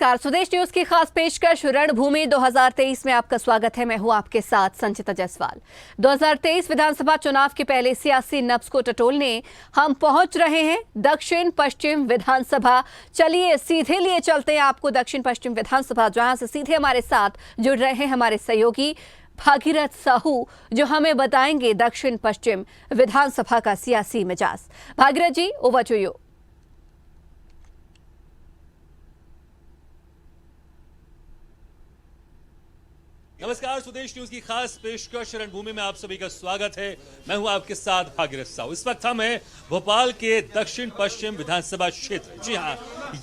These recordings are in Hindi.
नमस्कार, स्वदेश न्यूज की खास पेशकश रणभूमि 2023 में आपका स्वागत है। मैं हूं आपके साथ संचिता जायसवाल। 2023 विधानसभा चुनाव के पहले सियासी नब्ज को टटोलने हम पहुंच रहे हैं दक्षिण पश्चिम विधानसभा। चलिए सीधे लिए चलते हैं आपको दक्षिण पश्चिम विधानसभा, जहां से सीधे हमारे साथ जुड़ रहे हैं हमारे सहयोगी भागीरथ साहू, जो हमें बताएंगे दक्षिण पश्चिम विधानसभा का सियासी मिजाज। भागीरथ जी, ओवर टू यू। नमस्कार, स्वदेश न्यूज की खास पेशकश रणभूमि में आप सभी का स्वागत है। मैं हूं आपके साथ भागीरथ साहू। इस वक्त हम हैं भोपाल के दक्षिण पश्चिम विधानसभा क्षेत्र। जी हां,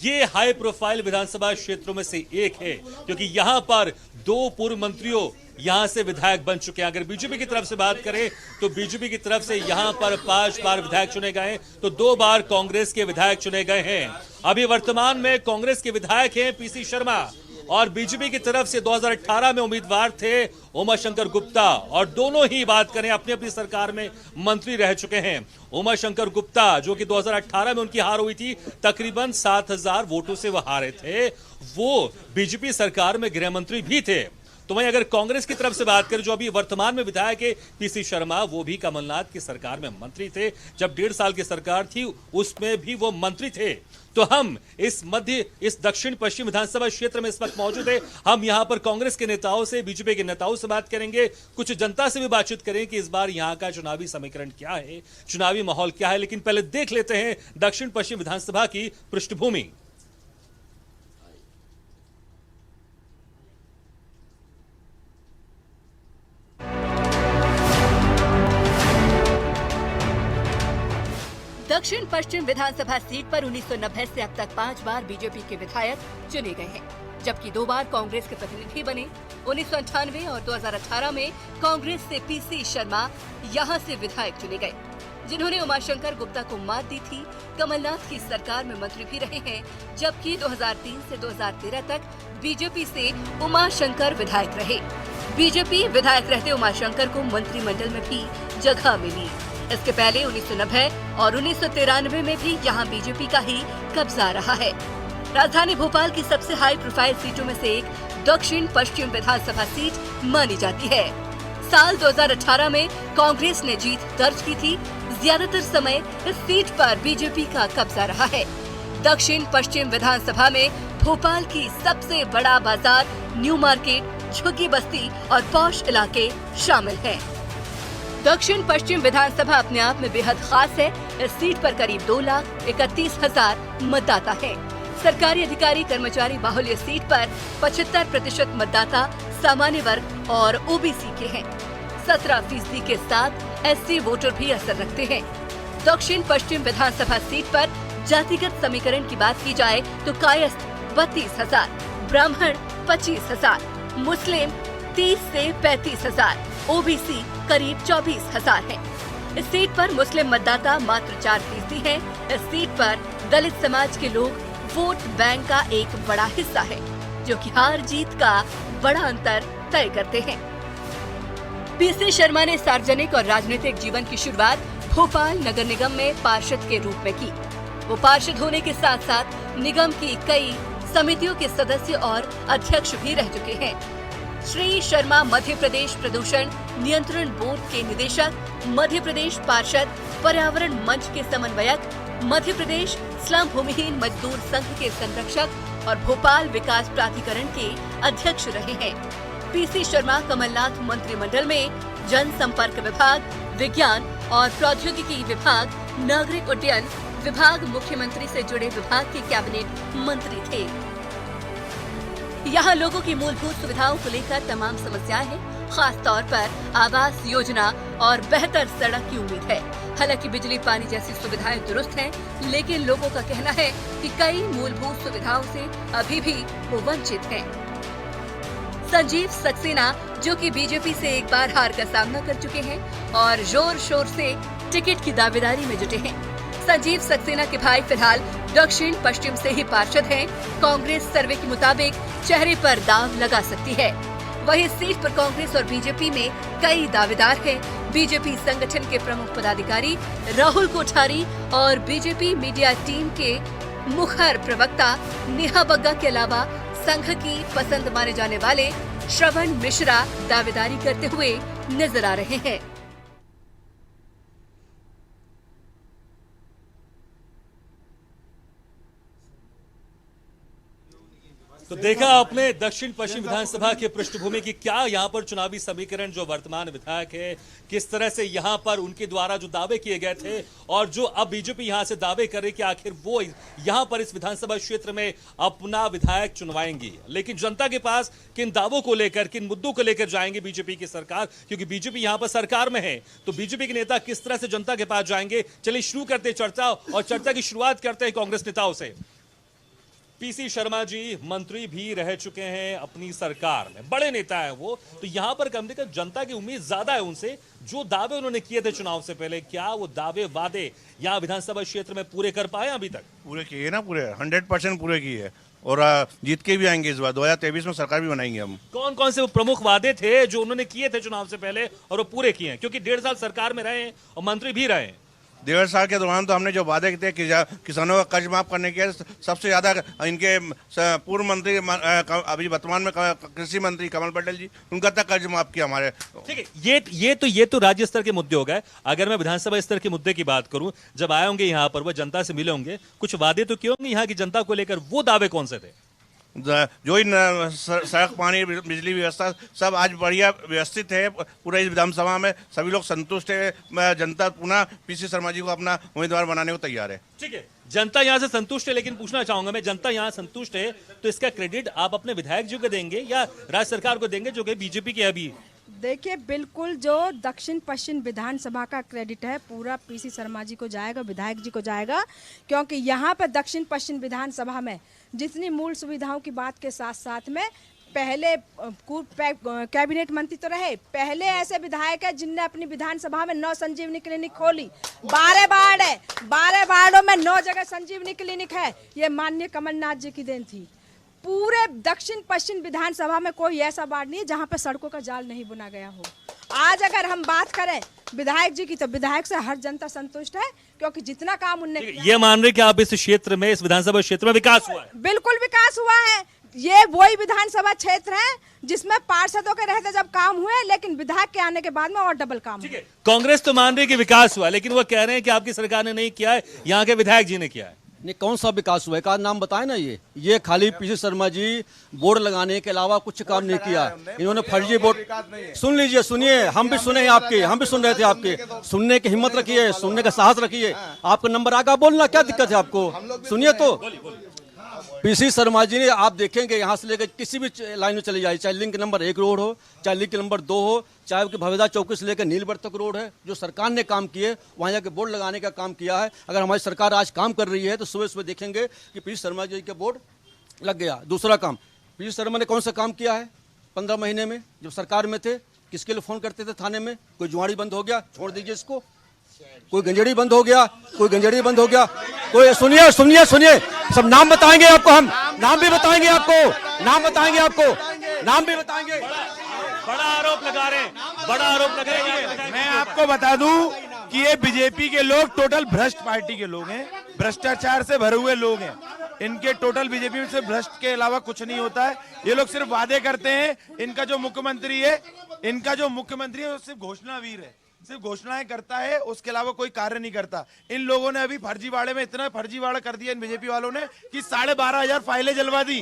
ये हाई प्रोफाइल विधानसभा क्षेत्रों में से एक है, क्योंकि यहां पर 2 पूर्व मंत्रियों यहां से विधायक बन चुके हैं। अगर बीजेपी की तरफ से बात करें तो बीजेपी की तरफ से यहां पर 5 बार विधायक चुने गए, तो 2 बार कांग्रेस के विधायक चुने गए हैं। अभी वर्तमान में कांग्रेस के विधायक हैं पीसी शर्मा, और बीजेपी की तरफ से 2018 में उम्मीदवार थे उमाशंकर गुप्ता, और दोनों ही बात करें अपनी अपनी सरकार में मंत्री रह चुके हैं। उमाशंकर गुप्ता, जो कि 2018 में उनकी हार हुई थी, तकरीबन 7000 वोटों से वो हारे थे, वो बीजेपी सरकार में गृह मंत्री भी थे। तो वहीं अगर कांग्रेस की तरफ से बात करें, जो अभी वर्तमान में विधायक है पीसी शर्मा, वो भी कमलनाथ की सरकार में मंत्री थे। जब 1.5 साल की सरकार थी उसमें भी वो मंत्री थे। तो हम इस दक्षिण पश्चिम विधानसभा क्षेत्र में इस वक्त मौजूद है। हम यहां पर कांग्रेस के नेताओं से, बीजेपी के नेताओं से बात करेंगे, कुछ जनता से भी बातचीत करें कि इस बार यहां का चुनावी समीकरण क्या है, चुनावी माहौल क्या है। लेकिन पहले देख लेते हैं दक्षिण पश्चिम विधानसभा की पृष्ठभूमि। दक्षिण पश्चिम विधानसभा सीट पर 1990 से अब तक 5 बार बीजेपी के विधायक चुने गए हैं, जबकि 2 बार कांग्रेस के प्रतिनिधि बने। 1998 और 2018 में कांग्रेस से पीसी शर्मा यहां से विधायक चुने गए, जिन्होंने उमाशंकर गुप्ता को मात दी थी। कमलनाथ की सरकार में मंत्री भी रहे हैं, जबकि 2003 से 2013 तक बीजेपी से उमाशंकर विधायक रहे। बीजेपी विधायक रहते उमाशंकर को मंत्रिमंडल में भी जगह मिली। इसके पहले 1990 और 1993 में भी यहां बीजेपी का ही कब्जा रहा है। राजधानी भोपाल की सबसे हाई प्रोफाइल सीटों में से एक दक्षिण पश्चिम विधानसभा सीट मानी जाती है। साल 2018 में कांग्रेस ने जीत दर्ज की थी। ज्यादातर समय इस सीट पर बीजेपी का कब्जा रहा है। दक्षिण पश्चिम विधानसभा में भोपाल की सबसे बड़ा बाजार, न्यू मार्केट, झुग्गी बस्ती और पॉश इलाके शामिल हैं। दक्षिण पश्चिम विधानसभा अपने आप में बेहद खास है। इस सीट पर करीब 2,31,000 मतदाता हैं। सरकारी अधिकारी कर्मचारी बाहुल्य इस सीट पर 75% मतदाता सामान्य वर्ग और ओबीसी के हैं। 17% के साथ एससी वोटर भी असर रखते हैं। दक्षिण पश्चिम विधानसभा सीट पर जातिगत समीकरण की बात की जाए तो कायस्थ 32,000, ब्राह्मण 25,000, मुस्लिम 30 से 35,000, ओबीसी करीब 24,000 है। इस सीट पर मुस्लिम मतदाता मात्र 4% हैं। इस सीट पर दलित समाज के लोग वोट बैंक का एक बड़ा हिस्सा है, जो कि हार जीत का बड़ा अंतर तय करते हैं। पीसी शर्मा ने सार्वजनिक और राजनीतिक जीवन की शुरुआत भोपाल नगर निगम में पार्षद के रूप में की। वो पार्षद होने के साथ साथ निगम की कई समितियों के सदस्य और अध्यक्ष भी रह चुके हैं। श्री शर्मा मध्य प्रदेश प्रदूषण नियंत्रण बोर्ड के निदेशक, मध्य प्रदेश पार्षद, पर्यावरण मंच के समन्वयक, मध्य प्रदेश स्लम भूमिहीन मजदूर संघ के संरक्षक और भोपाल विकास प्राधिकरण के अध्यक्ष रहे हैं। पीसी शर्मा कमलनाथ मंत्रिमंडल में जनसंपर्क विभाग, विज्ञान और प्रौद्योगिकी विभाग, नागरिक उड्डयन विभाग, मुख्यमंत्री से जुड़े विभाग के कैबिनेट मंत्री थे। यहाँ लोगों की मूलभूत सुविधाओं को लेकर तमाम समस्याएं हैं, खास तौर पर आवास योजना और बेहतर सड़क की उम्मीद है। हालांकि बिजली पानी जैसी सुविधाएं दुरुस्त हैं, लेकिन लोगों का कहना है कि कई मूलभूत सुविधाओं से अभी भी वो वंचित हैं। संजीव सक्सेना, जो कि बीजेपी से एक बार हार का सामना कर चुके हैं और जोर शोर से टिकट की दावेदारी में जुटे हैं। संजीव सक्सेना के भाई फिलहाल दक्षिण पश्चिम से ही पार्षद हैं। कांग्रेस सर्वे के मुताबिक चेहरे पर दाव लगा सकती है। वहीं सीट पर कांग्रेस और बीजेपी में कई दावेदार हैं। बीजेपी संगठन के प्रमुख पदाधिकारी राहुल कोठारी और बीजेपी मीडिया टीम के मुखर प्रवक्ता नेहा बग्गा के अलावा संघ की पसंद माने जाने वाले श्रवण मिश्रा दावेदारी करते हुए नजर आ रहे हैं। तो देखा आपने दक्षिण पश्चिम विधानसभा के पृष्ठभूमि की, क्या यहां पर चुनावी समीकरण जो वर्तमान विधायक है किस तरह से यहां पर उनके द्वारा जो दावे किए गए थे और जो अब बीजेपी यहां से दावे कर रही कि आखिर वो यहां पर इस विधानसभा क्षेत्र में अपना विधायक चुनवाएंगी, लेकिन जनता के पास किन दावों को लेकर, किन मुद्दों को लेकर जाएंगे बीजेपी की सरकार, क्योंकि बीजेपी यहां पर सरकार में है, तो बीजेपी के नेता किस तरह से जनता के पास जाएंगे। चलिए शुरू करते चर्चा, और चर्चा की शुरुआत करते हैं कांग्रेस नेताओं से। पीसी शर्मा जी मंत्री भी रह चुके हैं अपनी सरकार में, बड़े नेता हैं वो, तो यहां पर कम से कम जनता की उम्मीद ज्यादा है उनसे। जो दावे उन्होंने किए थे चुनाव से पहले, क्या वो दावे वादे यहां विधानसभा क्षेत्र में पूरे कर पाए अभी तक? पूरे किए ना, पूरे 100% पूरे किए, और जीत के भी आएंगे इस बार 2023 में सरकार भी बनाएंगे हम। कौन कौन से वो प्रमुख वादे थे जो उन्होंने किए थे चुनाव से पहले और वो पूरे किए हैं? क्योंकि 1.5 साल सरकार में रहे हैं और मंत्री भी रहे हैं। 1.5 साल के दौरान तो हमने जो वादे किए थे किसानों का कर्ज माफ करने के, सबसे ज्यादा इनके पूर्व मंत्री अभी वर्तमान में कृषि मंत्री कमल पटेल जी, उनका तक कर्ज माफ किया हमारे। ठीक है, ये तो राज्य स्तर के मुद्दे हो गए। अगर मैं विधानसभा स्तर के मुद्दे की बात करूं, जब आए होंगे यहाँ पर, वो जनता से मिले होंगे, कुछ वादे तो किए होंगे यहाँ की जनता को लेकर, वो दावे कौन से थे? जो ही सड़क, पानी, बिजली व्यवस्था सब आज बढ़िया व्यवस्थित है पूरा इस विधानसभा में, सभी लोग संतुष्ट है। जनता पुनः पीसी शर्मा जी को अपना उम्मीदवार बनाने को तैयार है। ठीक है, जनता यहां से संतुष्ट है, लेकिन पूछना चाहूंगा मैं, जनता यहां संतुष्ट है तो इसका क्रेडिट आप अपने विधायक जी को देंगे या राज्य सरकार को देंगे जो कि बीजेपी की अभी? देखिए, बिल्कुल जो दक्षिण पश्चिम विधानसभा का क्रेडिट है पूरा पीसी शर्मा जी को जाएगा, विधायक जी को जाएगा, क्योंकि यहाँ पर दक्षिण पश्चिम विधानसभा में जितनी मूल सुविधाओं की बात के साथ साथ में पहले कैबिनेट मंत्री तो रहे, पहले ऐसे विधायक है जिनने अपनी विधानसभा में 9 संजीवनी क्लिनिक खोली। 12 वार्ड है, 12 वार्डों में 9 जगह संजीवनी क्लिनिक है। ये माननीय कमलनाथ जी की देन थी। पूरे दक्षिण पश्चिम विधानसभा में कोई ऐसा वार्ड नहीं है जहां पर सड़कों का जाल नहीं बुना गया हो। आज अगर हम बात करें विधायक जी की, तो विधायक से हर जनता संतुष्ट है, क्योंकि जितना काम उनने ये मान रहे कि आप इस क्षेत्र में, इस विधानसभा क्षेत्र में विकास हुआ है? बिल्कुल विकास हुआ है। ये वही विधानसभा क्षेत्र है जिसमें पार्षदों के रहते जब काम हुए, लेकिन विधायक के आने के बाद में और डबल काम हुआ। कांग्रेस तो मान रही है कि विकास हुआ, लेकिन वो कह रहे हैं कि आपकी सरकार ने नहीं किया है, यहाँ के विधायक जी ने किया है। नहीं, कौन सा विकास हुआ है? का नाम बताए ना। ये खाली पीसी शर्मा जी बोर्ड लगाने के अलावा कुछ काम नहीं किया। इन्होंने फर्जी बोर्ड, सुन लीजिए, सुनिए, हम भी सुने आपके, हम भी सुन रहे थे आपके, सुनने की हिम्मत रखिए, सुनने का साहस रखिए। आपका नंबर आगा बोलना, क्या दिक्कत है आपको? सुनिए तो, पीसी शर्मा जी ने, आप देखेंगे यहाँ से लेकर किसी भी लाइन में चले जाए, चाहे लिंक नंबर 1 रोड हो, चाहे लिंक नंबर 2 हो, चाहे भवेदा चौकी से लेकर नीलबड़ तक रोड है, जो सरकार ने काम किए वहाँ जाके बोर्ड लगाने का काम किया है। अगर हमारी सरकार आज काम कर रही है तो सुबह सुबह देखेंगे कि पीसी शर्मा जी का बोर्ड लग गया। दूसरा काम, पीसी शर्मा ने कौन सा काम किया है 15 महीने में? जब सरकार में थे, किसके लिए फोन करते थे थाने में? कोई जुआड़ी बंद हो गया, छोड़ दीजिए इसको। कोई गंजेड़ी बंद हो गया, कोई गंजेड़ी बंद हो गया, कोई, सुनिए सुनिए सुनिए, सब नाम बताएंगे आपको, हम नाम भी बताएंगे आपको, नाम बताएंगे आपको, नाम भी बताएंगे। बड़ा आरोप लगा रहे हैं, बड़ा आरोप लगा रहे हैं। मैं आपको बता दूं कि ये बीजेपी के लोग टोटल भ्रष्ट पार्टी के लोग हैं, भ्रष्टाचार से भरे हुए लोग हैं। इनके टोटल बीजेपी में से भ्रष्ट के अलावा कुछ नहीं होता है। ये लोग सिर्फ वादे करते हैं। इनका जो मुख्यमंत्री है वो सिर्फ घोषणावीर है, सिर्फ घोषणाएं करता है, उसके अलावा कोई कार्य नहीं करता। इन लोगों ने अभी फर्जीवाड़े में इतना फर्जीवाड़ा कर दिया इन बीजेपी वालों ने कि 12,500 फाइलें जलवा दी,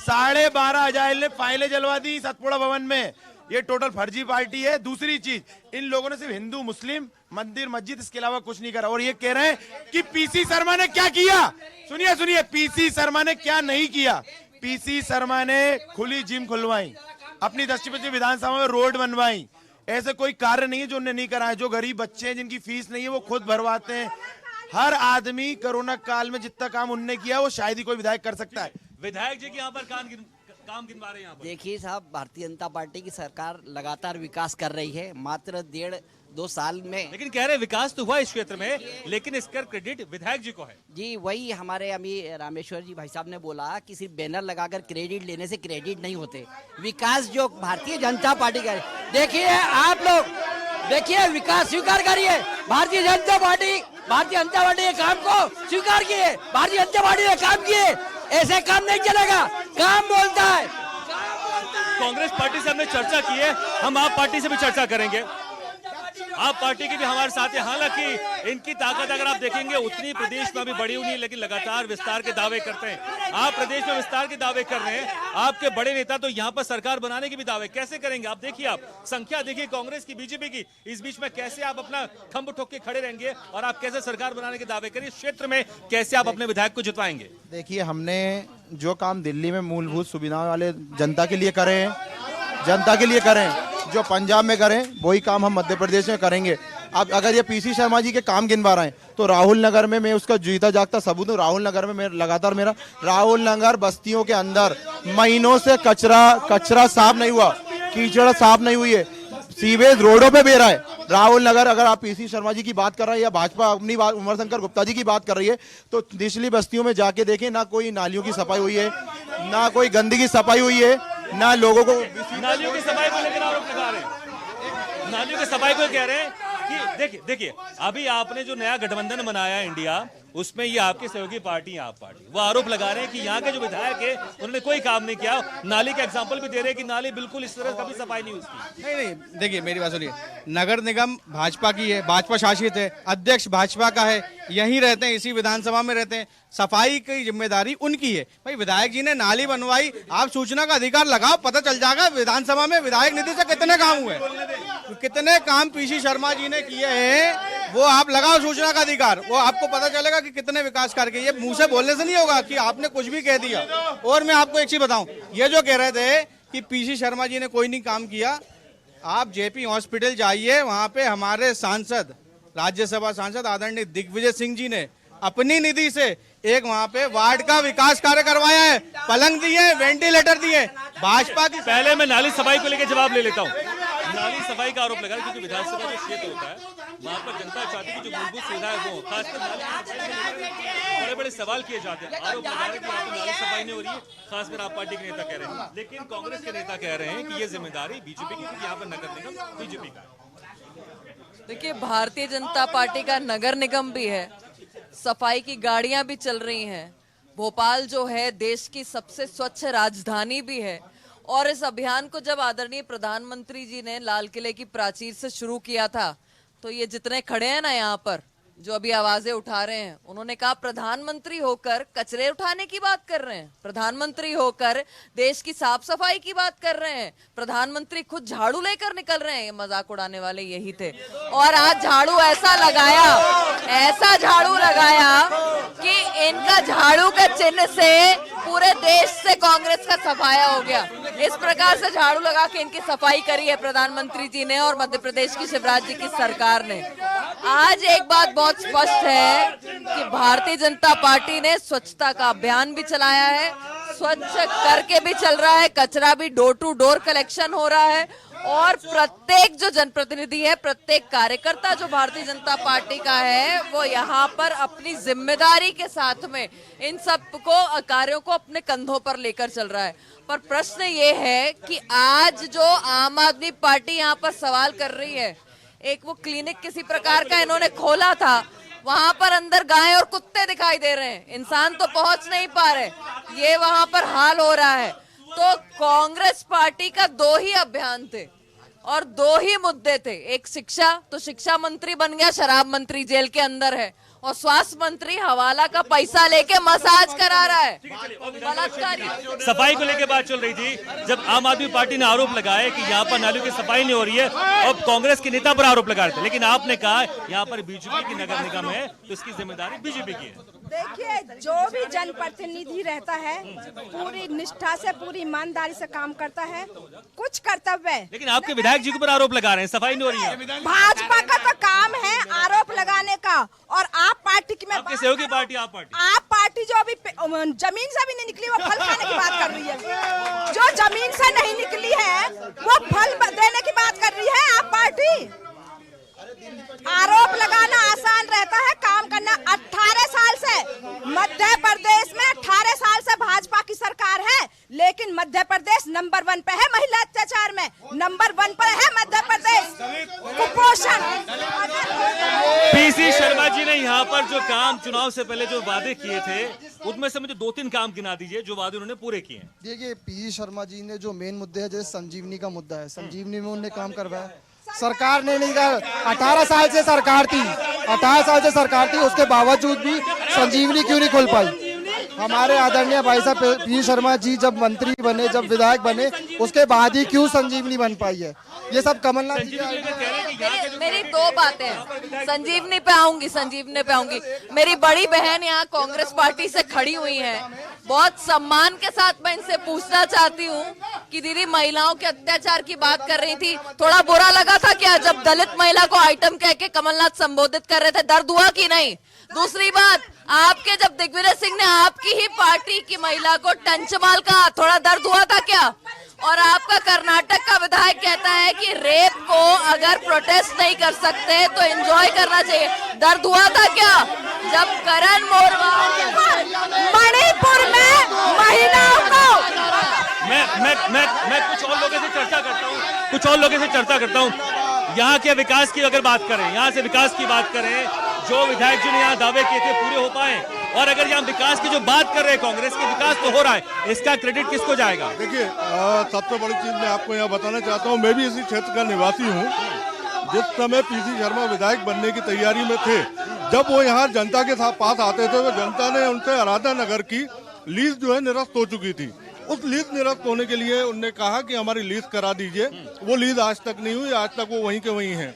12,500 फाइलें जलवा दी सतपुड़ा भवन में। ये टोटल फर्जी पार्टी है। दूसरी चीज, इन लोगों ने सिर्फ हिंदू, मुस्लिम, मंदिर, मस्जिद, इसके अलावा कुछ नहीं करा। और ये कह रहे हैं कि पीसी शर्मा ने क्या किया। सुनिए सुनिए, पीसी शर्मा ने क्या नहीं किया। पीसी शर्मा ने खुली जिम खुलवाई, अपनी दक्षिण पश्चिम विधानसभा में रोड बनवाई। ऐसे कोई कार्य नहीं है जो उन्होंने नहीं करा है। जो गरीब बच्चे हैं जिनकी फीस नहीं है वो खुद भरवाते हैं। हर आदमी कोरोना काल में जितना काम उनने किया वो शायद ही कोई विधायक कर सकता है। विधायक जी के यहाँ पर काम गिनवा रहे हैं यहाँ पर। देखिए साहब, भारतीय जनता पार्टी की सरकार लगातार विकास कर रही है। मात्र 1.5-2 साल में, लेकिन कह रहे विकास तो हुआ इस क्षेत्र में, लेकिन इसका क्रेडिट विधायक जी को है। जी वही हमारे अभी रामेश्वर जी भाई साहब ने बोला कि सिर्फ बैनर लगाकर क्रेडिट लेने से क्रेडिट नहीं होते। विकास जो भारतीय जनता पार्टी का है, देखिए आप लोग देखिए, विकास स्वीकार करिए। भारतीय जनता पार्टी के काम को स्वीकार किए, भारतीय जनता पार्टी ने काम किए। ऐसे काम नहीं चलेगा। काम बोलता है। कांग्रेस पार्टी से हमने चर्चा की है, हम आप पार्टी से भी चर्चा करेंगे। आप पार्टी की भी हमारे साथ है। हालांकि इनकी ताकत अगर आप देखेंगे उतनी प्रदेश में अभी बढ़ी हुई नहीं, लेकिन लगातार विस्तार के दावे करते हैं। आप प्रदेश में विस्तार के दावे कर रहे हैं, आपके बड़े नेता तो यहाँ पर सरकार बनाने के भी दावे कैसे करेंगे? आप देखिए, आप संख्या देखिए कांग्रेस की, बीजेपी की, इस बीच में कैसे आप अपना खंभ ठोक के खड़े रहेंगे और आप कैसे सरकार बनाने के दावे करेंगे? क्षेत्र में कैसे आप अपने विधायक को जितवाएंगे? देखिए, हमने जो काम दिल्ली में मूलभूत सुविधाओं वाले जनता के लिए करे हैं, जनता के लिए करें, जो पंजाब में करें वही काम हम मध्य प्रदेश में करेंगे। अब अगर ये पीसी शर्मा जी के काम गिनवा रहे हैं तो राहुल नगर में मैं उसका जीता जागता सबूत हूँ। राहुल नगर में लगातार मेरा राहुल नगर बस्तियों के अंदर महीनों से कचरा साफ नहीं हुआ, कीचड़ साफ नहीं हुई है, सीवेज रोडों पे बह रहा है। राहुल नगर, अगर आप पीसी शर्मा जी की बात कर रहे हैं या भाजपा अपनी बात उमाशंकर गुप्ता जी की बात कर रही है तो निचली बस्तियों में जाके देखें, ना कोई नालियों की सफाई हुई है, ना कोई गंदगी सफाई हुई है, ना लोगों को नालियों की सफाई को लेकर आरोप लगा रहे हैं। नालियों की सफाई को कह रहे हैं कि देखिए अभी आपने जो नया गठबंधन बनाया इंडिया, उसमें ये आपकी सहयोगी पार्टी है, आप पार्टी, वो आरोप लगा रहे हैं कि यहाँ के जो विधायक है उन्होंने कोई काम नहीं किया। नाली का एग्जांपल भी दे रहे हैं कि नाली बिल्कुल इस तरह कभी सफाई नहीं उसकी। नहीं, देखिए मेरी बात सुनिए, नगर निगम भाजपा की है, भाजपा शासित है, अध्यक्ष भाजपा का है, यहीं रहते हैं, इसी विधानसभा में रहते हैं, सफाई की जिम्मेदारी उनकी है। भाई विधायक जी ने नाली बनवाई, आप सूचना का अधिकार लगाओ, पता चल जाएगा विधानसभा में विधायक निधि से कितने काम हुए, कितने काम पीसी शर्मा जी ने किए हैं, वो आप लगाओ सूचना का अधिकार, वो आपको पता चलेगा कि कितने विकास कार्य किए। ये मुंह से बोलने से नहीं होगा कि आपने कुछ भी कह दिया। और मैं आपको एक चीज बताऊं, ये जो कह रहे थे कि पीसी शर्मा जी ने कोई नहीं काम किया, आप जेपी हॉस्पिटल जाइए, वहां पे हमारे सांसद, राज्यसभा सांसद आदरणीय दिग्विजय सिंह जी ने अपनी निधि से एक वहां पे वार्ड का विकास कार्य करवाया है, पलंग दिए, वेंटिलेटर दिए। भाजपा की पहले मैं नाली सफाई को लेकर जवाब ले लेता हूँ। नाली सफाई का आरोप लगा क्योंकि विधानसभा जो क्षेत्र होता है वहाँ पर जनता चाहती है कि जो मूलभूत सुविधाएं वो, खासकर नाली सफाई को लेकर बड़े बड़े सवाल किए जाते हैं, आरोप लगा रहे हैं कि यहाँ पर नाली सफाई नहीं हो रही है, खासकर आप पार्टी के नेता कह रहे हैं। लेकिन कांग्रेस के नेता कह रहे हैं कि ये जिम्मेदारी बीजेपी की, क्योंकि यहाँ पर नगर निगम बीजेपी का है। देखिए, भारतीय जनता पार्टी का नगर निगम भी है, सफाई की गाड़ियां भी चल रही हैं, भोपाल जो है देश की सबसे स्वच्छ राजधानी भी है। और इस अभियान को जब आदरणीय प्रधानमंत्री जी ने लाल किले की प्राचीर से शुरू किया था तो ये जितने खड़े हैं ना यहाँ पर जो अभी आवाजें उठा रहे हैं, उन्होंने कहा प्रधानमंत्री होकर कचरे उठाने की बात कर रहे हैं, प्रधानमंत्री होकर देश की साफ सफाई की बात कर रहे हैं, प्रधानमंत्री खुद झाड़ू लेकर निकल रहे हैं। ये मजाक उड़ाने वाले यही थे। और आज झाड़ू ऐसा झाड़ू लगाया कि इनका झाड़ू के चिन्ह से पूरे देश से कांग्रेस का सफाया हो गया। इस प्रकार से झाड़ू लगा के इनकी सफाई करी है प्रधानमंत्री जी ने और मध्य प्रदेश की शिवराज जी की सरकार ने। आज एक बात बहुत स्पष्ट है कि भारतीय जनता पार्टी ने स्वच्छता का अभियान भी चलाया है, स्वच्छ करके भी चल रहा है, कचरा भी डोर टू डोर कलेक्शन हो रहा है और प्रत्येक जो जनप्रतिनिधि है, प्रत्येक कार्यकर्ता जो भारतीय जनता पार्टी का है, वो यहाँ पर अपनी जिम्मेदारी के साथ में इन सब को कार्यों को अपने कंधों पर लेकर चल रहा है। पर प्रश्न ये है कि आज जो आम आदमी पार्टी यहाँ पर सवाल कर रही है, एक वो क्लिनिक किसी प्रकार का इन्होंने खोला था, वहां पर अंदर गाय और कुत्ते दिखाई दे रहे हैं, इंसान तो पहुंच नहीं पा रहे, ये वहां पर हाल हो रहा है। तो कांग्रेस पार्टी का दो ही अभियान थे और दो ही मुद्दे थे, एक शिक्षा, तो शिक्षा मंत्री बन गया, शराब मंत्री जेल के अंदर है, और स्वास्थ्य मंत्री हवाला का पैसा लेके मसाज करा रहा है, बलात्कारी। सफाई को लेकर बात चल रही थी, जब आम आदमी पार्टी ने आरोप लगाया कि यहाँ पर नालियों की सफाई नहीं हो रही है और कांग्रेस के नेता पर आरोप लगा रहे थे, लेकिन आपने कहा यहाँ पर बीजेपी की नगर निगम है तो इसकी जिम्मेदारी बीजेपी की है। देखिए, जो भी जनप्रतिनिधि रहता है पूरी निष्ठा से, पूरी ईमानदारी से काम करता है, कुछ कर्तव्य है। लेकिन आपके विधायक जी के ऊपर आरोप लगा रहे हैं सफाई नहीं हो रही है। भाजपा का तो काम है आरोप लगाने का, और आप पार्टी की, मैं सहयोगी पार्टी, आप पार्टी जो अभी जमीन से भी नहीं निकली वो फल खाने की बात कर रही है, जो जमीन से नहीं निकली है वो फल देने की बात कर रही है आप पार्टी। आरोप लगाना आसान रहता है, काम करना। 18 साल से मध्य प्रदेश में 18 साल से भाजपा की सरकार है, लेकिन मध्य प्रदेश नंबर 1 पे है महिला अत्याचार में, नंबर 1 पर है मध्य प्रदेश कुपोषण। पीसी शर्मा जी ने यहाँ पर जो काम चुनाव से पहले जो वादे किए थे उसमें से मुझे 2-3 काम गिना दीजिए जो वादे उन्होंने पूरे किए हैं। देखिए पीसी शर्मा जी ने जो मेन मुद्दे है, जैसे संजीवनी का मुद्दा है, संजीवनी में उन्होंने काम करवाया, सरकार ने नहीं कहा। 18 साल से सरकार थी, 18 साल से सरकार थी, उसके बावजूद भी संजीवनी क्यों नहीं खोल पाई। हमारे आदरणीय भाई साहब पीसी शर्मा जी जब मंत्री बने, जब विधायक बने, उसके बाद ही क्यों संजीवनी बन पाई है। ये सब कमलनाथ जी मेरी 2 बातें, संजीवनी पे आऊंगी। मेरी बड़ी बहन यहाँ कांग्रेस पार्टी से खड़ी हुई है, बहुत सम्मान के साथ मैं इनसे पूछना चाहती हूँ कि दीदी महिलाओं के अत्याचार की बात कर रही थी, थोड़ा बुरा लगा था क्या जब दलित महिला को आइटम कह के कमलनाथ संबोधित कर रहे थे, दर्द हुआ कि नहीं? दूसरी बात, आपके जब दिग्विजय सिंह ने आपकी ही पार्टी की महिला को टंचमाल कहा, थोड़ा दर्द हुआ था क्या? और आपका कर्नाटक का विधायक कहता है कि रेप को अगर प्रोटेस्ट नहीं कर सकते तो एंजॉय करना चाहिए, दर्द हुआ था क्या जब करण मोरवाल मणिपुर में महिलाओं को? मैं कुछ और लोगों से चर्चा करता हूँ। यहाँ के विकास की अगर बात करें, यहाँ से विकास की बात करें, जो विधायक जी ने यहाँ दावे किए थे पूरे हो पाए, और अगर यहाँ विकास की जो बात कर रहे हैं कांग्रेस के, विकास तो हो रहा है, इसका क्रेडिट किसको जाएगा? देखिए सबसे बड़ी चीज मैं आपको यहाँ बताना चाहता हूँ, मैं भी इसी क्षेत्र का निवासी हूँ। जिस समय पीसी शर्मा विधायक बनने की तैयारी में थे, जब वो यहाँ जनता के साथ पास आते थे तो जनता ने उनसे आराधना नगर की लीज जो है निरस्त हो चुकी थी। उस लीज निरस्त होने के लिए उन्होंने कहा कि हमारी लीज करा दीजिए, वो लीज आज तक नहीं हुई, आज तक वो वहीं के वहीं है।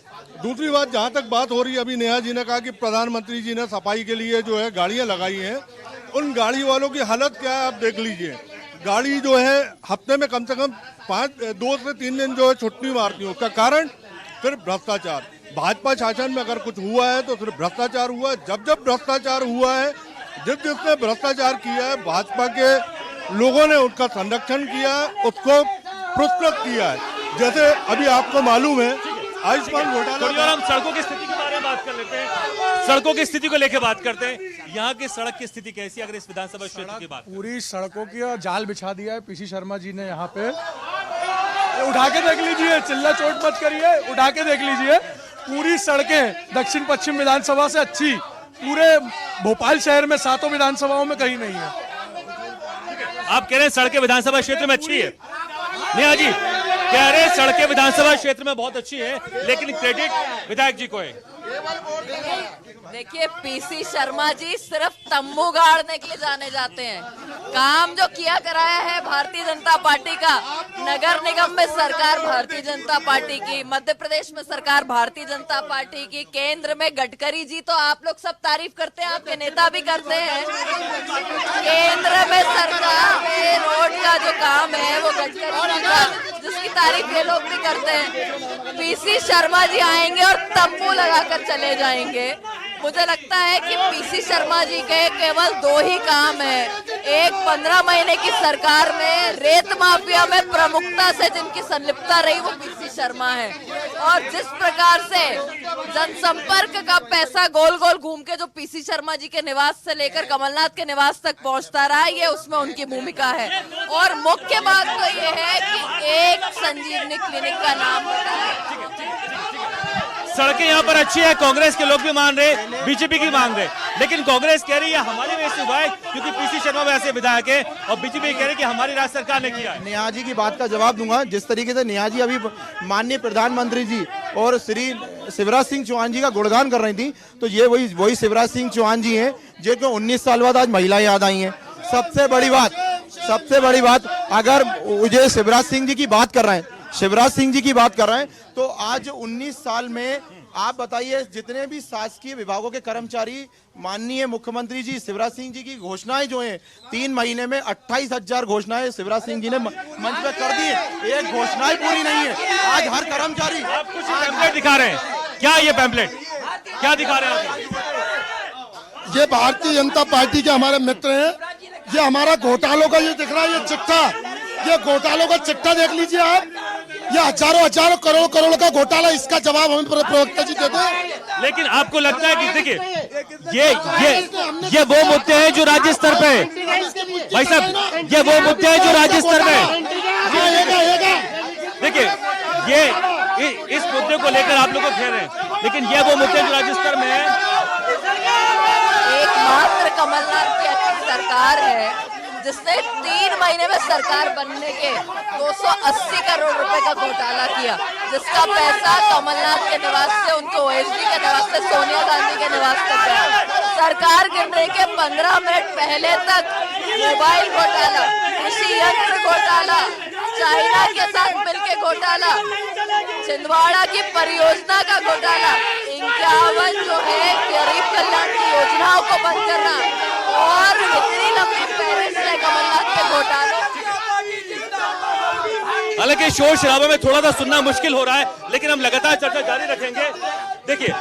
दूसरी बात, जहाँ तक बात हो रही है, अभी नेहा जी ने कहा कि प्रधानमंत्री जी ने सफाई के लिए जो है गाड़ियाँ लगाई हैं, उन गाड़ी वालों की हालत क्या है आप देख लीजिए। गाड़ी जो है हफ्ते में कम से कम 2 से 3 दिन जो है छुट्टी मारती है, उसका कारण सिर्फ भ्रष्टाचार। भाजपा शासन में अगर कुछ हुआ है तो सिर्फ भ्रष्टाचार हुआ है। जब जब भ्रष्टाचार हुआ है, जिसने भ्रष्टाचार किया है, भाजपा के लोगों ने उसका संरक्षण किया, उसको पुरस्कृत किया है। जैसे अभी आपको मालूम है आयुष्मान घोटाला, हम सड़कों की स्थिति के बारे में बात कर लेते हैं, सड़कों की स्थिति को लेकर बात करते हैं। यहाँ की सड़क की स्थिति कैसी, अगर इस विधानसभा क्षेत्र की बात? पूरी सड़कों की जाल बिछा दिया है पीसी शर्मा जी ने यहाँ पे, उठा के देख लीजिए, चिल्ला चोट मत करिए, उठा के देख लीजिए। पूरी सड़कें दक्षिण पश्चिम विधानसभा से अच्छी पूरे भोपाल शहर में 7 विधानसभाओं में कहीं नहीं है। आप कह रहे हैं सड़कें विधानसभा क्षेत्र में अच्छी है, नेहा जी कह रहे हैं सड़कें विधानसभा क्षेत्र में बहुत अच्छी है, लेकिन क्रेडिट विधायक जी को है। देखिए पीसी शर्मा जी सिर्फ तंबू गाड़ने के लिए जाने जाते हैं, काम जो किया कराया है भारतीय जनता पार्टी का, नगर निगम में सरकार भारतीय जनता पार्टी की, मध्य प्रदेश में सरकार भारतीय जनता पार्टी की, केंद्र में गडकरी जी तो आप लोग सब तारीफ करते हैं, आपके नेता भी करते हैं। केंद्र में सरकार में रोड का जो काम है वो गडकरी जी का, जिसकी तारीफ ये लोग भी करते हैं। पीसी शर्मा जी आएंगे और तंबू लगाकर चले जाएंगे। मुझे लगता है कि पीसी शर्मा जी के केवल 2 ही काम है, एक 15 महीने की सरकार में रेत माफिया में प्रमुखता से जिनकी संलिप्तता रही वो पीसी शर्मा है, और जिस प्रकार से जनसंपर्क का पैसा गोल गोल घूम के जो पीसी शर्मा जी के निवास से लेकर कमलनाथ के निवास तक पहुंचता रहा, ये उसमें उनकी भूमिका है। और मुख्य बात तो ये है कि एक संजीवनी क्लिनिक का नाम बताया। सड़कें यहाँ पर अच्छी है, कांग्रेस के लोग भी मान रहे, बीजेपी की मांग रहे, लेकिन कांग्रेस कह रही है हमारी वजह से हुआ है क्योंकि पीसी शर्मा वैसे विधायक है, और बीजेपी कह रही है कि हमारी राज्य सरकार ने किया है। नेहा जी की बात का जवाब दूंगा। जिस तरीके से नेहा जी अभी माननीय प्रधानमंत्री जी और श्री शिवराज सिंह चौहान जी का गुणगान कर रही थी, तो ये वही शिवराज सिंह चौहान जी हैं जिनको 19 साल बाद आज महिलाएं याद आई हैं। सबसे बड़ी बात, अगर मुझे शिवराज सिंह जी की बात कर रहे हैं, तो आज 19 साल में आप बताइए जितने भी शासकीय विभागों के कर्मचारी, माननीय मुख्यमंत्री जी शिवराज सिंह जी की घोषणाएं जो हैं, 3 महीने में 28,000 घोषणाएं शिवराज सिंह जी ने मंच पे कर दी है। एक घोषणाएं पूरी नहीं है। आज हर कर्मचारी, आप कुछ पैम्पलेट दिखा रहे हैं क्या? ये पैम्पलेट क्या दिखा रहे हैं आप? ये भारतीय जनता पार्टी के हमारे मित्र हैं। ये हमारा घोटालों का ये दिख रहा है, ये चिट्ठा, ये घोटालों का चिट्ठा देख लीजिए आप। ये हजारों करोड़ का घोटाला, इसका जवाब हमें प्रवक्ता जी देते हैं। लेकिन आपको लगता है कि देखिए ये वो मुद्दे हैं जो राज्य स्तर पे, भाई साहब ये वो मुद्दे हैं जो राज्य स्तर पे, देखिए ये इस मुद्दे को लेकर आप लोग को कह रहे हैं, लेकिन ये वो मुद्दे जो राज्य स्तर में है। एक एकमात्र कमलनाथ की अच्छी सरकार है जिसने 3 महीने में सरकार बनने के 280 करोड़ रुपए का घोटाला किया, जिसका पैसा कमलनाथ के निवास से उनके ओएसडी के निवास से सोनिया गांधी के निवास तक गया। सरकार गिरने के 15 मिनट पहले तक मोबाइल घोटाला, कृषि यंत्र घोटाला, चाइना के साथ मिलकर घोटाला, छिंदवाड़ा की परियोजना का घोटाला, 51 जो है गरीब कल्याण की योजनाओं को बंद करना और इतनी लंबी फहरिस्त है कमलनाथ के घोटालों। हालांकि शोर शराबे में थोड़ा सा सुनना मुश्किल हो रहा है, लेकिन हम लगातार चर्चा जारी रखेंगे। देखिए,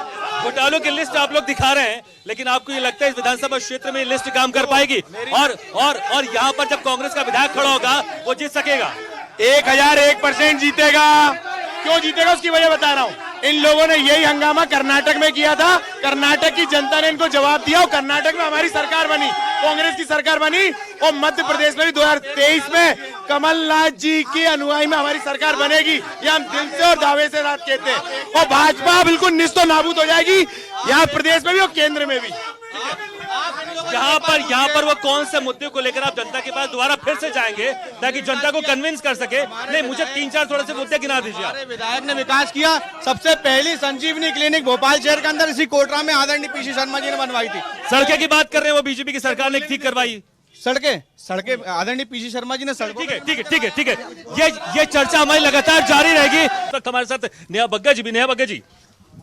घोटालों की लिस्ट आप लोग दिखा रहे हैं, लेकिन आपको ये लगता है इस विधानसभा क्षेत्र में ये लिस्ट काम कर पाएगी? और यहाँ पर जब कांग्रेस का विधायक खड़ा होगा वो जीत सकेगा? 1001% जीतेगा। क्यों जीतेगा उसकी वजह बता रहा हूँ। इन लोगों ने यही हंगामा कर्नाटक में किया था, कर्नाटक की जनता ने इनको जवाब दिया और कर्नाटक में हमारी सरकार बनी, कांग्रेस की सरकार बनी, और मध्य प्रदेश में भी 2023 में कमलनाथ जी की अनुयायी में हमारी सरकार बनेगी। ये हम दिल से और दावे से साथ कहते हैं, और भाजपा बिल्कुल निस्तो नाबूद हो जाएगी, यहाँ प्रदेश में भी और केंद्र में भी। यहाँ पर वो कौन से मुद्दे को लेकर आप जनता के पास दोबारा फिर से जाएंगे ताकि जनता को कन्विंस कर सके? नहीं, मुझे 3-4 थोड़े से मुद्दे गिना दीजिए। हमारे विधायक ने विकास किया। सबसे पहली संजीवनी क्लिनिक भोपाल शहर के अंदर इसी कोटरा में आदरणीय पीसी शर्मा जी ने बनवाई थी। सड़कें की बात कर रहे हैं, वो बीजेपी की सरकार ने ठीक करवाई। सड़कें आदरणीय पीसी शर्मा जी ने सड़कों। ठीक है। ये चर्चा हमारी लगातार जारी रहेगी। हमारे साथ नेहा बग्गा जी भी। नेहा बग्गा जी,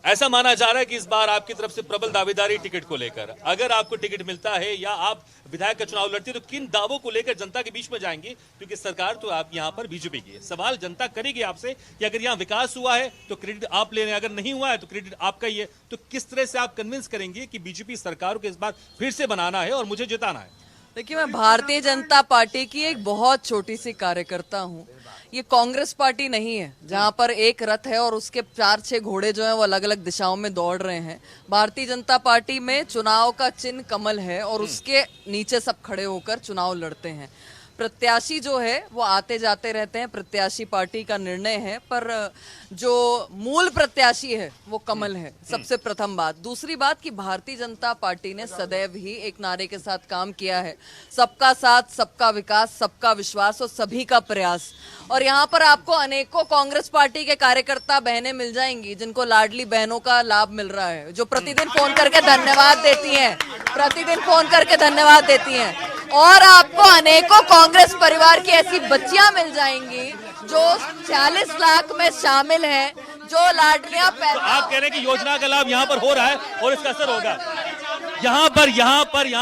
ऐसा माना जा रहा है कि इस बार आपकी तरफ से प्रबल दावेदारी टिकट को लेकर, अगर आपको टिकट मिलता है या आप विधायक का चुनाव लड़ते हैं तो किन दावों को लेकर जनता के बीच में जाएंगे? क्योंकि सरकार तो आप यहाँ पर बीजेपी की है। सवाल जनता करेगी आपसे कि अगर यहाँ विकास हुआ है तो क्रेडिट आप ले रहे हैं, अगर नहीं हुआ है तो क्रेडिट आपका ही है। तो किस तरह से आप कन्विंस करेंगे कि बीजेपी सरकार को इस बार फिर से बनाना है और मुझे जिताना है? देखिए, मैं भारतीय जनता पार्टी की एक बहुत छोटी सी कार्यकर्ता हूँ। ये कांग्रेस पार्टी नहीं है जहाँ पर एक रथ है और उसके 4-6 घोड़े जो हैं वो अलग अलग दिशाओं में दौड़ रहे हैं। भारतीय जनता पार्टी में चुनाव का चिन्ह कमल है और उसके नीचे सब खड़े होकर चुनाव लड़ते हैं। प्रत्याशी जो है वो आते जाते रहते हैं, प्रत्याशी पार्टी का निर्णय है, पर जो मूल प्रत्याशी है वो कमल है। सबसे प्रथम बात। दूसरी बात कि भारतीय जनता पार्टी ने सदैव ही एक नारे के साथ काम किया है, सबका साथ, सबका विकास, सबका विश्वास और सभी का प्रयास। और यहाँ पर आपको अनेकों कांग्रेस पार्टी के कार्यकर्ता बहनें मिल जाएंगी जिनको लाडली बहनों का लाभ मिल रहा है, जो प्रतिदिन फोन करके धन्यवाद देती हैं, और आपको अनेकों कांग्रेस परिवार की ऐसी बच्चियां मिल जाएंगी जो 40 लाख में शामिल हैं, जो लाडलियां पैदा। आप कह रहे हैं कि योजना का लाभ यहाँ पर हो रहा है और इसका असर होगा। यहाँ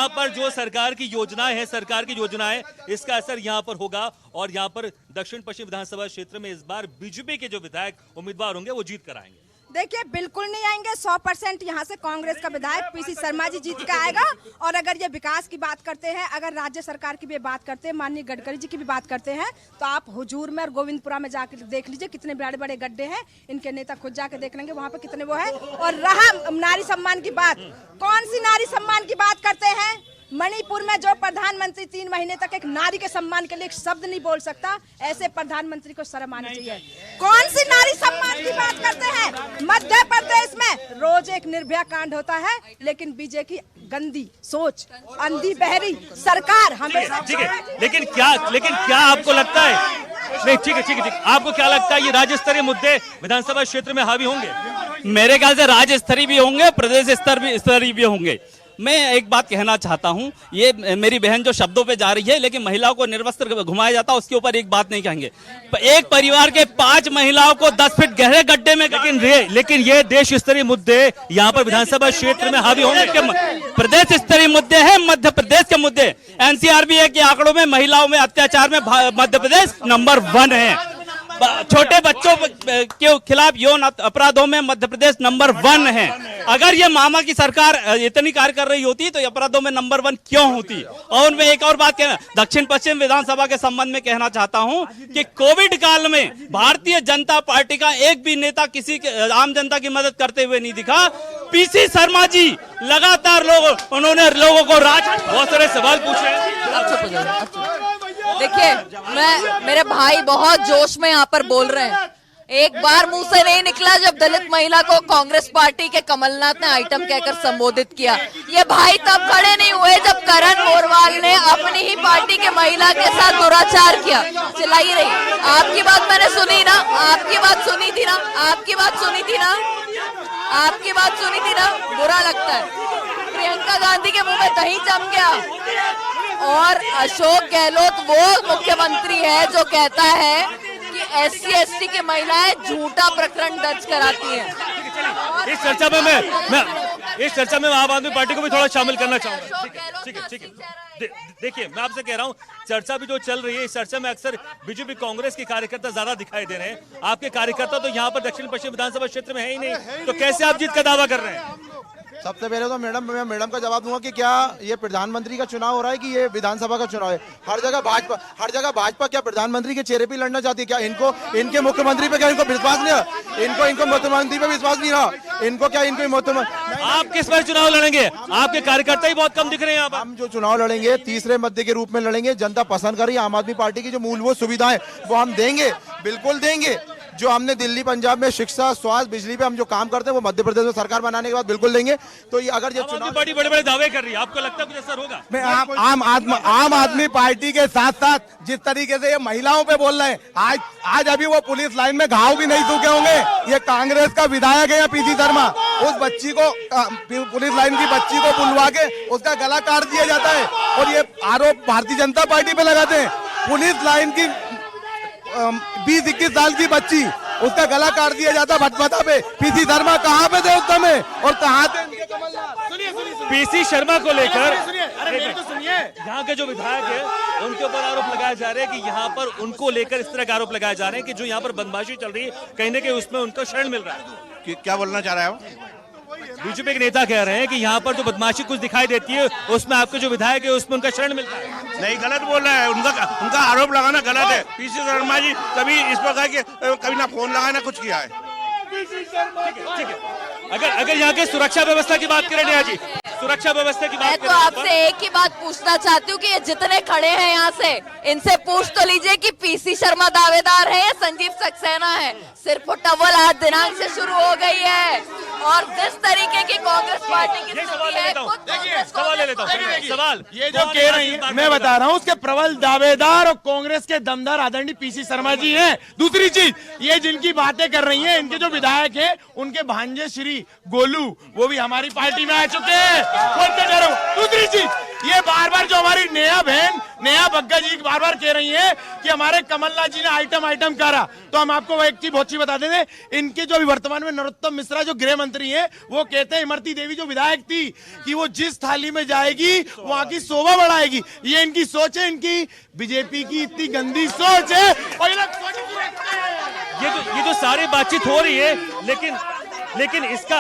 पर जो सरकार की योजनाएं, इसका असर यहाँ पर होगा। और यहाँ पर दक्षिण पश्चिम विधानसभा क्षेत्र में इस बार बीजेपी के जो विधायक उम्मीदवार होंगे वो जीत कर आएंगे। देखिए, बिल्कुल नहीं आएंगे। 100% यहाँ से कांग्रेस का विधायक पीसी शर्मा जी जीत के आएगा। और अगर ये विकास की बात करते हैं, अगर राज्य सरकार की भी बात करते हैं, माननीय गडकरी जी की भी बात करते हैं, तो आप हुजूर में और गोविंदपुरा में जाकर देख लीजिए कितने बड़े बड़े गड्ढे हैं। इनके नेता खुद जाके देख लेंगे वहाँ पे कितने वो है। और रहा नारी सम्मान की बात, कौन सी नारी सम्मान की बात करते हैं? मणिपुर में जो प्रधानमंत्री 3 महीने तक एक नारी के सम्मान के लिए एक शब्द नहीं बोल सकता, ऐसे प्रधानमंत्री को शर्म आनी चाहिए। कौन सी नारी सम्मान की बात करते हैं? मध्य प्रदेश में रोज एक निर्भया कांड होता है, लेकिन बीजेपी की गंदी सोच, अंधी बहरी सरकार हमेशा। ठीक है, लेकिन क्या आपको लगता है? नहीं, ठीक है। आपको क्या लगता है ये राज्य स्तरीय मुद्दे विधानसभा क्षेत्र में हावी होंगे? मेरे ख्याल से राज्य स्तरीय भी होंगे, प्रदेश स्तरीय भी होंगे। मैं एक बात कहना चाहता हूं, ये मेरी बहन जो शब्दों पे जा रही है, लेकिन महिलाओं को निर्वस्त्र घुमाया जाता है, उसके ऊपर एक बात नहीं कहेंगे। एक परिवार के 5 महिलाओं को 10 फीट गहरे गड्ढे में, लेकिन ये देश स्तरीय मुद्दे यहाँ पर विधानसभा क्षेत्र में हावी होंगे। प्रदेश स्तरीय मुद्दे हैं, मध्य प्रदेश के मुद्दे। एनसीआरबी के आंकड़ों में महिलाओं में अत्याचार में मध्य प्रदेश नंबर 1 है। छोटे बच्चों के खिलाफ यौन अपराधों में मध्य प्रदेश नंबर 1 है। अगर ये मामा की सरकार इतनी कार्य कर रही होती तो अपराधों में नंबर 1 क्यों होती? और मैं एक और बात कहना, दक्षिण पश्चिम विधानसभा के संबंध में कहना चाहता हूं कि कोविड काल में भारतीय जनता पार्टी का एक भी नेता किसी आम जनता की मदद करते हुए नहीं दिखा। पीसी शर्मा जी लगातार उन्होंने लोगों को बहुत सारे सवाल पूछे। देखिए, मेरे भाई बहुत जोश में यहाँ पर बोल रहे हैं। एक बार मुंह से नहीं निकला जब दलित महिला को कांग्रेस पार्टी के कमलनाथ ने आइटम कहकर संबोधित किया। ये भाई तब खड़े नहीं हुए जब करण मोरवाल ने अपनी ही पार्टी के महिला के साथ दुराचार किया। चिल्लाई रही, आपकी बात मैंने सुनी ना, आपकी बात सुनी थी ना, आपकी बात सुनी थी ना, आपकी बात सुनी थी ना। बुरा लगता है, प्रियंका गांधी के मुंह में दही जम गया। और अशोक गहलोत वो मुख्यमंत्री है जो कहता है कि SC/ST की महिलाएं झूठा प्रकरण दर्ज कराती हैं। इस चर्चा में मैं आम आदमी पार्टी को भी थोड़ा शामिल करना चाहूंगा। ठीक है। देखिए, मैं आपसे कह रहा हूं, चर्चा भी जो चल रही है, इस चर्चा में अक्सर बीजेपी कांग्रेस के कार्यकर्ता ज्यादा दिखाई दे रहे हैं। आपके कार्यकर्ता तो यहाँ पर दक्षिण पश्चिम विधानसभा क्षेत्र में है ही नहीं, तो कैसे आप जीत का दावा कर रहे हैं? सबसे पहले तो मैं मैडम का जवाब दूंगा कि क्या ये प्रधानमंत्री का चुनाव हो रहा है कि ये विधानसभा का चुनाव है? हर जगह भाजपा क्या प्रधानमंत्री के चेहरे पे लड़ना चाहती है? क्या इनको इनके मुख्यमंत्री पे क्या इनको विश्वास नहीं है? इनको मुख्यमंत्री पे विश्वास नहीं रहा? इनको क्या इनको मुख्यमंत्री? आप किस पर चुनाव लड़ेंगे? आपके कार्यकर्ता ही बहुत कम दिख रहे हैं यहाँ पर। हम जो चुनाव लड़ेंगे तीसरे मुद्दे के रूप में लड़ेंगे। जनता पसंद कर रही है आम आदमी पार्टी की जो मूलभूत सुविधाएं वो हम देंगे, बिल्कुल देंगे। जो हमने दिल्ली पंजाब में शिक्षा, स्वास्थ्य, बिजली पे हम जो काम करते हैं वो मध्य प्रदेश में सरकार बनाने के बाद बिल्कुल देंगे। तो ये अगर ये चुनाव पार्टी बड़े-बड़े दावे कर रही है, आपको लगता है कुछ असर होगा? मैं आम आदमी पार्टी के साथ साथ जिस तरीके से ये महिलाओं पे बोल रहे हैं, आज अभी वो पुलिस लाइन में घाव भी नहीं सूखे होंगे। ये कांग्रेस का विधायक है पीसी शर्मा, उस बच्ची को पुलिस लाइन की बच्ची को बुलवा के उसका गला काट दिया जाता है और ये आरोप भारतीय जनता पार्टी पे लगाते हैं। पुलिस लाइन की 20-21 साल की बच्ची, उसका गला काट दिया जाता भटभटा पे। पीसी शर्मा कहाँ पे थे उस समय और कहाँ थे पीसी शर्मा को लेकर सुनिए, यहाँ के जो विधायक है उनके ऊपर आरोप लगाए जा रहे हैं कि यहाँ पर उनको लेकर इस तरह के आरोप लगाए जा रहे हैं कि जो यहाँ पर बदमाशी चल रही है कहीं ना कहीं उसमें उनको शरण मिल रहा है। क्या बोलना चाह रहा है वो? बीजेपी के नेता कह रहे हैं कि यहाँ पर जो बदमाशी कुछ दिखाई देती है उसमें आपके जो विधायक है उसमें उनका शरण मिलता है। नहीं, गलत बोल रहा है। उनका आरोप लगाना गलत है। पीसी शर्मा जी कभी इस प्रकार के कभी ना फोन लगाया ना कुछ किया है। ठीक है। अगर यहाँ के सुरक्षा व्यवस्था की बात करें नेहा जी, सुरक्षा व्यवस्था की बात मैं तो आपसे एक ही बात पूछना चाहती हूँ कि ये जितने खड़े हैं यहाँ से, इनसे पूछ तो लीजिए कि पीसी शर्मा दावेदार है या संजीव सक्सेना है। सिर्फ टवल आज दिनांक से शुरू हो गई है और जिस तरीके की कांग्रेस पार्टी की स्थिति है, सवाल ले लेता हूँ। सवाल ये जो कह रही है, मैं बता रहा हूँ, उसके प्रबल दावेदार और कांग्रेस के दमदार आदरणीय पीसी शर्मा जी हैं। दूसरी चीज, ये जिनकी बातें कर रही हैं, इनके जो विधायक हैं, उनके भांजे श्री गोलू वो भी हमारी पार्टी में आ चुके हैं। दूसरी चीज, ये बार बार जो हमारी नेहा बहन नेहा बग्गा जी बार बार कह रही है कि हमारे कमलनाथ जी ने आइटम करा, तो हम आपको एक चीज बहुत सी बता देते। इनके जो अभी वर्तमान में नरोत्तम मिश्रा जो गृह मंत्री हैं, वो कहते हैं इमरती देवी जो विधायक थी कि वो जिस थाली में जाएगी वहां की शोभा बढ़ाएगी। ये इनकी सोच है, इनकी बीजेपी की इतनी गंदी सोच है। और ये जो सारी बातचीत हो रही है, लेकिन इसका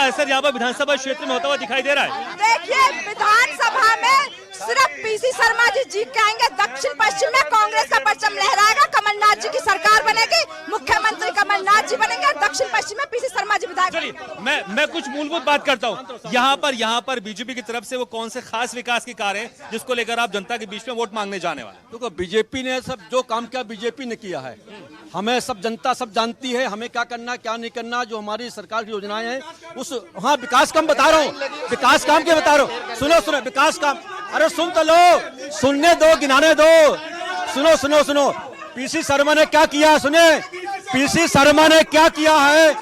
असर यहाँ पर विधानसभा क्षेत्र में होता हुआ दिखाई दे रहा है। देखिए, विधानसभा में सिर्फ पीसी शर्मा जी जीत के आएंगे। दक्षिण पश्चिम में कांग्रेस का परचम लहराएगा, कमलनाथ जी की सरकार बनेगी, मुख्यमंत्री कमलनाथ जी बनेंगे और दक्षिण पश्चिम में पीसी शर्मा जी विधायक। चलिए, मैं कुछ मूलभूत बात करता हूँ। यहाँ पर बीजेपी की तरफ से वो कौन से खास विकास के कार्य हैं जिसको लेकर आप जनता के बीच में वोट मांगने जाने वाले? देखो, बीजेपी ने सब जो काम किया बीजेपी ने किया है। हमें सब जनता सब जानती है हमें क्या करना क्या नहीं करना। जो हमारी सरकार की योजनाएं हैं उस विकास काम बता रहा हूँ, विकास काम के बता रहा हूँ। सुनो विकास काम, अरे सुन तो लो, सुनने दो, गिनाने दो। सुनो पीसी शर्मा ने क्या किया, सुने पीसी शर्मा ने क्या किया है।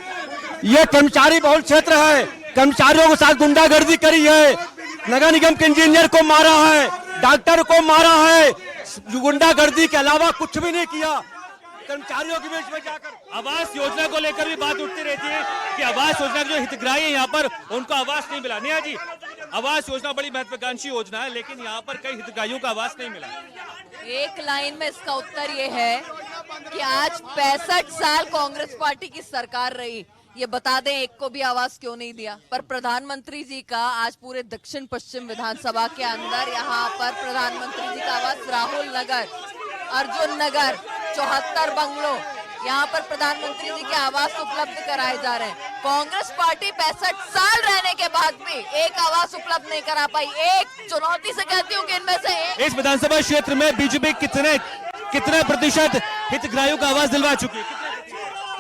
ये कर्मचारी बहुल क्षेत्र है, कर्मचारियों के साथ गुंडागर्दी करी है, नगर निगम के इंजीनियर को मारा है, डॉक्टर को मारा है, गुंडागर्दी के अलावा कुछ भी नहीं किया। कर्मचारियों के बीच में जाकर आवास योजना को लेकर भी बात उठती रहती है कि आवास योजना के जो हितग्राही है यहाँ पर उनको आवास नहीं मिला। नेहा जी, आवास योजना बड़ी महत्वाकांक्षी योजना है, लेकिन यहाँ पर कई हितग्राहियों का आवास नहीं मिला। एक लाइन में इसका उत्तर ये है कि आज 65 साल कांग्रेस पार्टी की सरकार रही, ये बता दें एक को भी आवास क्यों नहीं दिया। पर प्रधानमंत्री जी का आज पूरे दक्षिण पश्चिम विधानसभा के अंदर यहाँ पर प्रधानमंत्री जी का आवास राहुल नगर, अर्जुन नगर, 74 बंगलों, यहाँ पर प्रधानमंत्री जी के आवास उपलब्ध कराए जा रहे हैं। कांग्रेस पार्टी 65 साल रहने के बाद भी एक आवास उपलब्ध नहीं करा पाई। एक चुनौती से कहती हूँ कि इनमें से इस विधानसभा क्षेत्र में बीजेपी कितने प्रतिशत हितग्राहियों का आवास दिलवा चुकी है?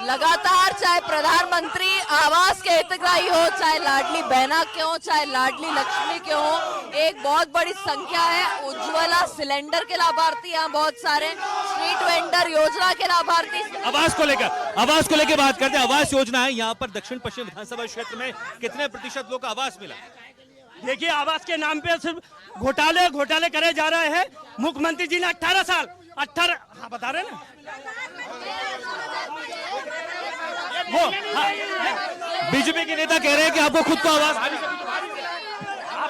लगातार चाहे प्रधानमंत्री आवास के हितग्राही हो, चाहे लाडली बहना के हो, चाहे लाडली लक्ष्मी के हो, एक बहुत बड़ी संख्या है। उज्ज्वला सिलेंडर के लाभार्थी यहाँ बहुत सारे, स्ट्रीट वेंडर योजना के लाभार्थी। आवास को लेकर बात करते हैं। आवास योजना है यहाँ पर दक्षिण पश्चिम विधानसभा क्षेत्र में कितने प्रतिशत लोग को आवास मिला? देखिए, आवास के नाम पे सिर्फ घोटाले करे जा रहे हैं। मुख्यमंत्री जी ने 18 साल बता रहे ना वो बीजेपी के नेता कह रहे हैं कि आपको खुद को आवास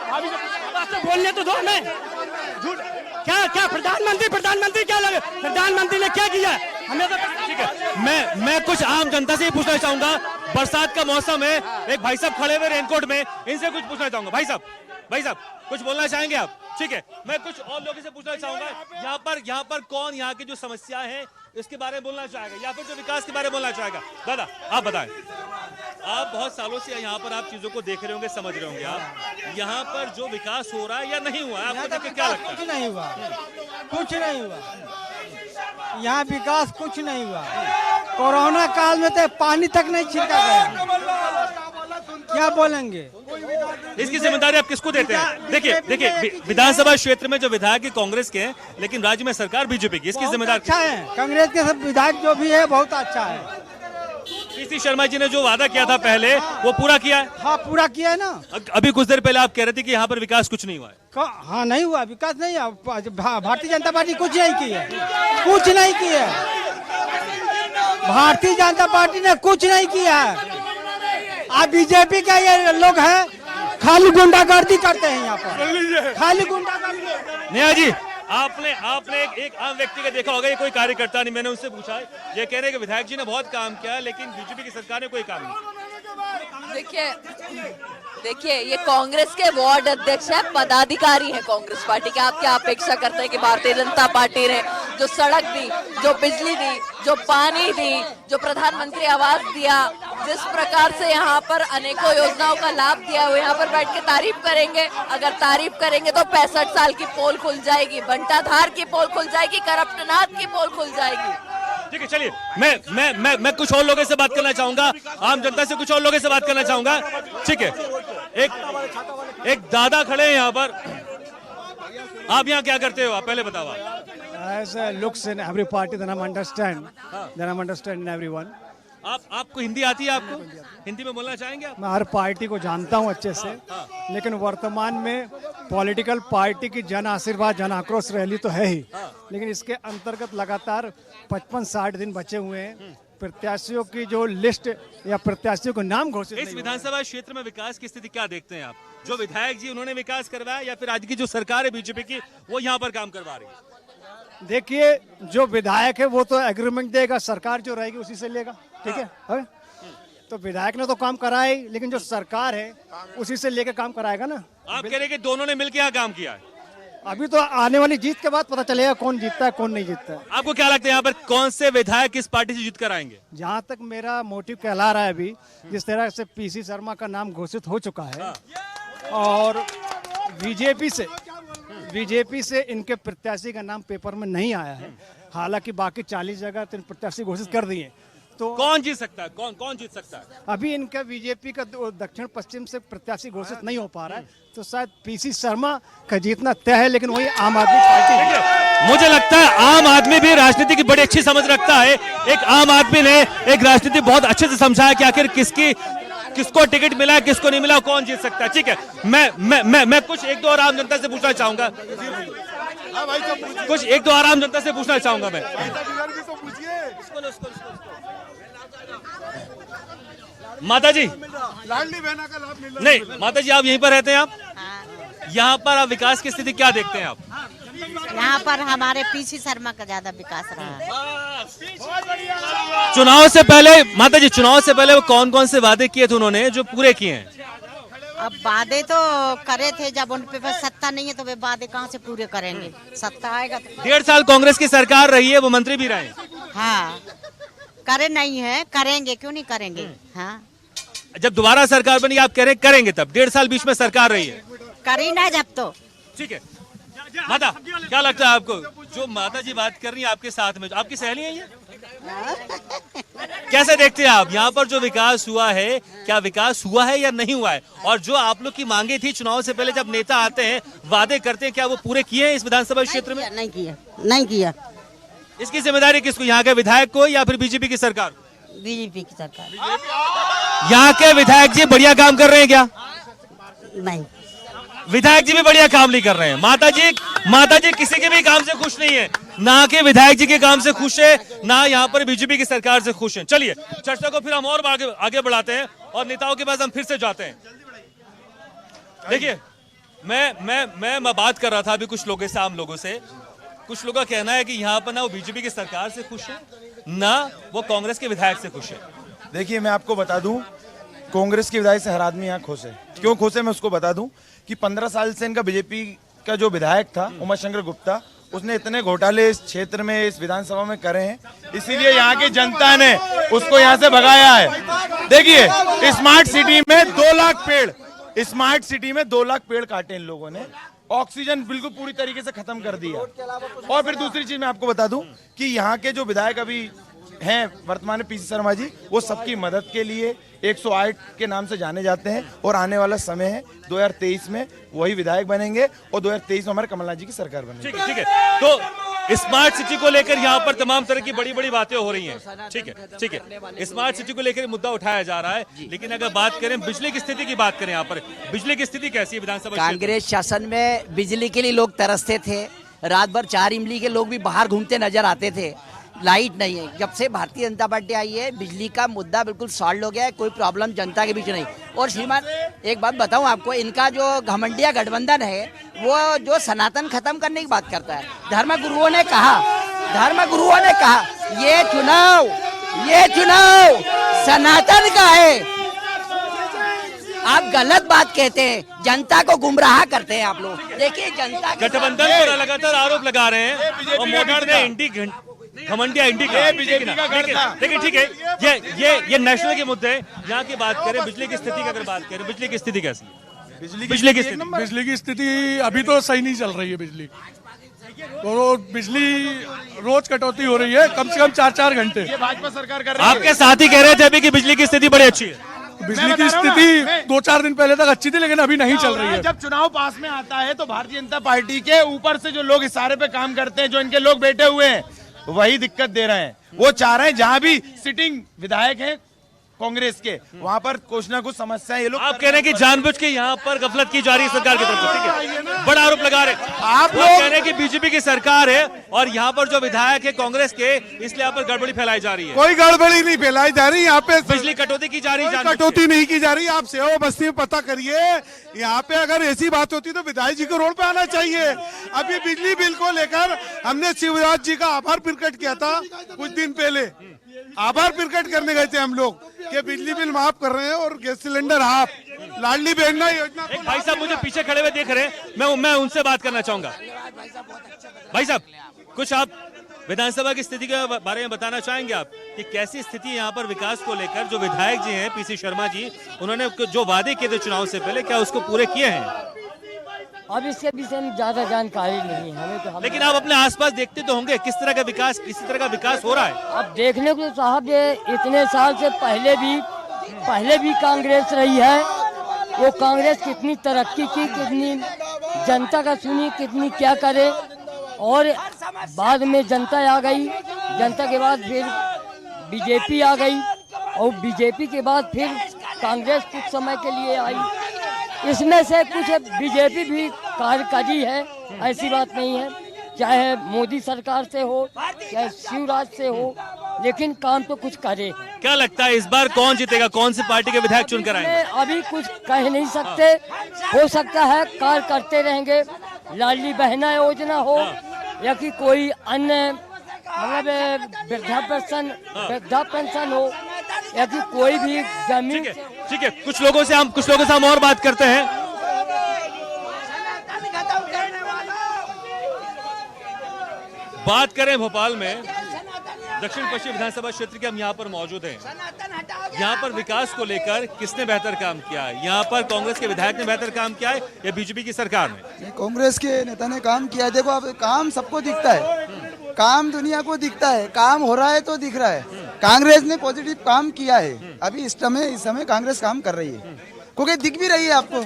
आवास से बोलने तो दो हमें। झूठ क्या प्रधानमंत्री क्या लगे? प्रधानमंत्री ने क्या किया हमें तो ठीक है। मैं कुछ आम जनता से ही पूछना चाहूंगा। बरसात का मौसम है, एक भाई साहब खड़े हुए रेनकोट में, इनसे कुछ पूछना चाहूंगा। भाई साहब कुछ बोलना चाहेंगे आप? ठीक है, मैं कुछ और लोगों से पूछना चाहूंगा। यहाँ पर कौन यहाँ की जो समस्या है इसके बारे में बोलना चाहेगा या फिर जो विकास के बारे में बोलना चाहेगा? दादा आप बताएं। आप बहुत सालों से यहाँ पर आप चीजों को देख रहे होंगे, समझ रहे होंगे। आप यहाँ पर जो विकास हो रहा है या नहीं हुआ है, आपको देख के क्या लगता है? कुछ नहीं हुआ यहाँ विकास कुछ नहीं हुआ। कोरोना काल में तो पानी तक नहीं छिड़का गया, क्या बोलेंगे? इसकी जिम्मेदारी आप किसको देते हैं? देखिए विधानसभा क्षेत्र में जो विधायक है कांग्रेस के हैं, लेकिन राज्य में सरकार बीजेपी की, इसकी जिम्मेदारी अच्छा है। कांग्रेस के सब विधायक जो भी है बहुत अच्छा है। पीसी शर्मा जी ने जो वादा किया था पहले वो पूरा किया है? हाँ, पूरा किया है ना। अभी कुछ देर पहले आप कह रहे थे कि यहाँ पर विकास कुछ नहीं हुआ है। हाँ, नहीं हुआ, विकास नहीं हुआ। भारतीय जनता पार्टी कुछ नहीं की है, कुछ नहीं की है। भारतीय जनता पार्टी ने कुछ नहीं किया है। आप बीजेपी के ये लोग हैं, खाली गुंडागर्दी करते हैं यहाँ पर, खाली गुंडागर्दी। नेहा जी, आपने एक आम व्यक्ति का देखा होगा, ये कोई कार्यकर्ता नहीं, मैंने उनसे पूछा, ये कह रहे हैं कि विधायक जी ने बहुत काम किया लेकिन बीजेपी की सरकार ने कोई काम नहीं। देखिए ये कांग्रेस के वार्ड अध्यक्ष है, पदाधिकारी है कांग्रेस पार्टी के। आप क्या अपेक्षा करते हैं कि भारतीय जनता पार्टी ने जो सड़क दी, जो बिजली दी, जो पानी दी, जो प्रधानमंत्री आवास दिया, जिस प्रकार से यहाँ पर अनेकों योजनाओं का लाभ दिया, वो यहाँ पर बैठ के तारीफ करेंगे। अगर तारीफ करेंगे तो 65 साल की पोल खुल जाएगी, बंटाधार की पोल खुल जाएगी, करप्टनाथ की पोल खुल जाएगी। ठीक है, चलिए मैं कुछ और लोगों से बात करना चाहूंगा, आम जनता से कुछ और लोगों से बात करना चाहूंगा। ठीक है, एक दादा खड़े हैं यहाँ पर। आप यहाँ क्या करते हो? आप पहले बताओ। As looks in every party, then I'm understand in everyone. आपको हिंदी आती है? आपको हिंदी में बोलना चाहेंगे आप? मैं हर पार्टी को जानता हूं अच्छे से, लेकिन वर्तमान में पॉलिटिकल पार्टी की जन आशीर्वाद जन आक्रोश रैली तो है ही, लेकिन इसके अंतर्गत लगातार 55-60 दिन बचे हुए हैं। प्रत्याशियों की जो लिस्ट या प्रत्याशियों को नाम घोषित इस विधानसभा क्षेत्र में विकास की स्थिति क्या देखते हैं आप? जो विधायक जी उन्होंने विकास करवाया या फिर आज की जो सरकार है बीजेपी की वो यहाँ पर काम करवा रही है? देखिए, जो विधायक है वो तो एग्रीमेंट देगा, सरकार जो रहेगी उसी से लेगा। ठीक है, तो विधायक ने तो काम कराया ही, लेकिन जो सरकार है उसी से लेकर काम कराएगा ना। आप कह रहे हैं कि दोनों ने मिलकर यहाँ काम किया है? अभी तो आने वाली जीत के बाद पता चलेगा कौन जीतता है कौन नहीं जीतता है। आपको क्या लगता है यहाँ पर कौन से विधायक किस पार्टी से जीत कर आएंगे? जहाँ तक मेरा मोटिव कहला रहा है, अभी जिस तरह से पीसी शर्मा का नाम घोषित हो चुका है और बीजेपी से इनके प्रत्याशी का नाम पेपर में नहीं आया है, हालांकि बाकी 40 जगह तो प्रत्याशी घोषित कर दिए, तो कौन जीत सकता है? कौन जीत सकता है? अभी इनका बीजेपी का दक्षिण पश्चिम से प्रत्याशी घोषित नहीं हो पा रहा है, तो शायद पीसी शर्मा का जीतना तय है, लेकिन वही आम आदमी पार्टी है। मुझे लगता है आम आदमी भी राजनीति की बड़ी अच्छी समझ रखता है। एक आम आदमी ने एक राजनीति बहुत अच्छे से समझा है कि आखिर किसको टिकट मिला, किसको नहीं मिला, कौन जीत सकता है। ठीक है, मैं कुछ एक दो और आम जनता से पूछना चाहूंगा। मैं माता जी, लाडली बहना का लाभ मिल नहीं माता जी, आप यहीं पर रहते हैं? आप यहाँ पर आप विकास की स्थिति क्या देखते हैं आप? यहाँ पर हमारे पीसी शर्मा का ज्यादा विकास रहा है। चुनाव से पहले माता जी, चुनाव से पहले वो कौन कौन से वादे किए थे उन्होंने जो पूरे किए हैं? अब वादे तो करे थे, जब उन पे सत्ता नहीं है तो वे वादे कहाँ से पूरे करेंगे? सत्ता आएगा तो। 1.5 साल कांग्रेस की सरकार रही है, वो मंत्री भी रहे। हाँ, करे नहीं है, करेंगे, क्यों नहीं करेंगे? हाँ, जब दोबारा सरकार बनी आप कह रहे हैं करेंगे, तब 1.5 साल बीच में सरकार रही है, करी ना जब तो। ठीक है, माता क्या लगता है आपको? जो माता जी बात कर रही है आपके साथ में, आपकी सहेली है ये? कैसे देखते हैं आप यहाँ पर जो विकास हुआ है, क्या विकास हुआ है या नहीं हुआ है? और जो आप लोग की मांगे थी चुनाव से पहले, जब नेता आते हैं वादे करते हैं, क्या वो पूरे किए हैं इस विधानसभा क्षेत्र में? नहीं किया। इसकी जिम्मेदारी किसको, यहाँ के विधायक को या फिर बीजेपी की सरकार? बीजेपी की सरकार। यहाँ के विधायक जी बढ़िया काम कर रहे हैं क्या? नहीं, विधायक जी भी बढ़िया काम नहीं कर रहे हैं। माता जी किसी के भी काम से खुश नहीं है, ना के विधायक जी के काम से खुश है, ना यहाँ पर बीजेपी की सरकार से खुश है। चलिए चर्चा को फिर हम और आगे बढ़ाते हैं और नेताओं के पास हम फिर से जाते हैं। देखिए, मैं बात कर रहा था अभी कुछ लोगों से, आम लोगों से। कुछ लोगों का कहना है कि यहाँ पर ना वो बीजेपी की सरकार से खुश है, ना वो कांग्रेस के विधायक से खुश है। देखिए, मैं आपको बता दूं, कांग्रेस के विधायक से हर आदमी यहाँ खुश है। क्यों खुश है मैं उसको बता दूं कि 15 साल से इनका बीजेपी का जो विधायक था उमाशंकर गुप्ता, उसने इतने घोटाले इस क्षेत्र में, इस विधानसभा में करे हैं, इसीलिए यहाँ की जनता ने उसको यहाँ से भगाया है। देखिए, स्मार्ट सिटी में 2 लाख पेड़, स्मार्ट सिटी में 2 लाख पेड़ काटे इन लोगों ने, ऑक्सीजन बिल्कुल पूरी तरीके से खत्म कर दिया। और फिर दूसरी चीज मैं आपको बता दूं कि यहाँ के जो विधायक अभी हैं वर्तमान में, पीसी शर्मा जी, वो सबकी मदद के लिए 108 के नाम से जाने जाते हैं। और आने वाला समय है 2023 में वही विधायक बनेंगे और 2023 में हमारे कमलनाथ जी की सरकार बनेगी। ठीक है। तो स्मार्ट सिटी को लेकर यहाँ पर तमाम तरह की बड़ी बातें हो रही हैं। ठीक है। स्मार्ट सिटी को लेकर मुद्दा उठाया जा रहा है, लेकिन अगर बात करें बिजली की स्थिति की, बात करें यहाँ पर बिजली की स्थिति कैसी है विधानसभा? कांग्रेस शासन में बिजली के लिए लोग तरसते थे, रात भर 4 इमली के लोग भी बाहर घूमते नजर आते थे। लाइट नहीं है। जब से भारतीय जनता पार्टी आई है, बिजली का मुद्दा बिल्कुल सॉल्व हो गया है, कोई प्रॉब्लम जनता के बीच नहीं। और श्रीमान, एक बात बताऊं आपको, इनका जो घमंडिया गठबंधन है, वो जो सनातन खत्म करने की बात करता है। धर्मगुरुओं ने कहा ये चुनाव सनातन का है। आप गलत बात कहते हैं, जनता को गुमराह करते हैं आप लोग। देखिए, जनता गठबंधन पर लगातार आरोप लगा रहे हैं और मोदी ने घमंडिया इंडी का देखिए। ठीक है, ये नेशनल के मुद्दे हैं। यहाँ की बात करें, बिजली की स्थिति की अगर बात करें, बिजली की स्थिति कैसी है? बिजली की स्थिति अभी तो सही नहीं चल रही है। बिजली तो बिजली रोज कटौती हो रही है, कम से कम 4-4 घंटे। ये भाजपा सरकार कर रही है। आपके साथ ही कह रहे थे अभी कि बिजली की स्थिति बड़ी अच्छी है। बिजली की स्थिति 2-4 दिन पहले तक अच्छी थी, लेकिन अभी नहीं चल रही है। जब चुनाव पास में आता है तो भारतीय जनता पार्टी के ऊपर से जो लोग इशारे पे काम करते हैं, जो इनके लोग बैठे हुए हैं, वही दिक्कत दे रहे हैं। वो चाह रहे हैं जहां भी सिटिंग विधायक हैं कांग्रेस के, वहां पर कुछ ना कुछ समस्या ये लोग। आप कह रहे हैं कि जानबूझ के यहाँ पर गफलत की जा रही है सरकार की तरफ से। ठीक है, बड़ा आरोप लगा रहे हैं आप लोग। कह रहे हैं कि बीजेपी की सरकार है और यहाँ पर जो विधायक है कांग्रेस के, इसलिए यहाँ पर गड़बड़ी फैलाई जा रही है। कोई गड़बड़ी नहीं फैलाई जा रही, यहाँ पे बिजली कटौती की जा रही है। कटौती नहीं की जा रही। आप सेवा बस्ती में पता करिए, यहाँ पे अगर ऐसी बात होती तो विधायक जी को रोड पे आना चाहिए। अभी बिजली बिल को लेकर हमने शिवराज जी का आभार प्रकट किया था कुछ दिन पहले। आभार प्रकट करने गए थे हम लोग कि बिजली बिल माफ कर रहे हैं और गैस सिलेंडर हाफ, लाडली बहन योजना। एक भाई साहब मुझे पीछे खड़े हुए देख रहे हैं, मैं उनसे बात करना चाहूंगा। भाई साहब, कुछ आप विधानसभा की स्थिति के बारे में बताना चाहेंगे आप कि कैसी स्थिति है यहाँ पर विकास को लेकर? जो विधायक जी हैं पीसी शर्मा जी, उन्होंने जो वादे किए थे चुनाव से पहले, क्या उसको पूरे किए हैं? अब इसके विषय में ज्यादा जानकारी नहीं है हमें तो। लेकिन आप अपने आसपास देखते तो होंगे किस तरह का विकास, किसी तरह का विकास हो रहा है। अब देखने को साहब, ये इतने साल से पहले भी कांग्रेस रही है। वो कांग्रेस कितनी तरक्की की, कितनी जनता का सुनी, कितनी क्या करे, और बाद में जनता आ गई। जनता के बाद फिर बीजेपी आ गई और बीजेपी के बाद फिर कांग्रेस कुछ समय के लिए आई। इसमें से कुछ बीजेपी भी कार्य करी है, ऐसी बात नहीं है, चाहे मोदी सरकार से हो चाहे शिवराज से हो, लेकिन काम तो कुछ करे। क्या लगता है इस बार कौन जीतेगा, कौन सी पार्टी के विधायक चुनकर आएंगे? अभी कुछ कह नहीं सकते, हो सकता है कार्य करते रहेंगे, लाडली बहना योजना हो या कि कोई अन्य मतलब वृद्धा पेंशन हो या कि कोई भी जमीन। ठीक है, कुछ लोगों से हम और बात करते हैं। बात करें भोपाल में दक्षिण पश्चिम विधानसभा क्षेत्र के, हम यहाँ पर मौजूद हैं। यहाँ पर विकास को लेकर किसने बेहतर काम किया है? यहाँ पर कांग्रेस के विधायक ने बेहतर काम किया है या बीजेपी की सरकार ने? कांग्रेस के नेता ने काम किया है। देखो, अब काम सबको दिखता है, काम दुनिया को दिखता है, काम हो रहा है तो दिख रहा है। कांग्रेस ने पॉजिटिव काम किया है। अभी इस समय कांग्रेस काम कर रही है, क्योंकि दिख भी रही है आपको।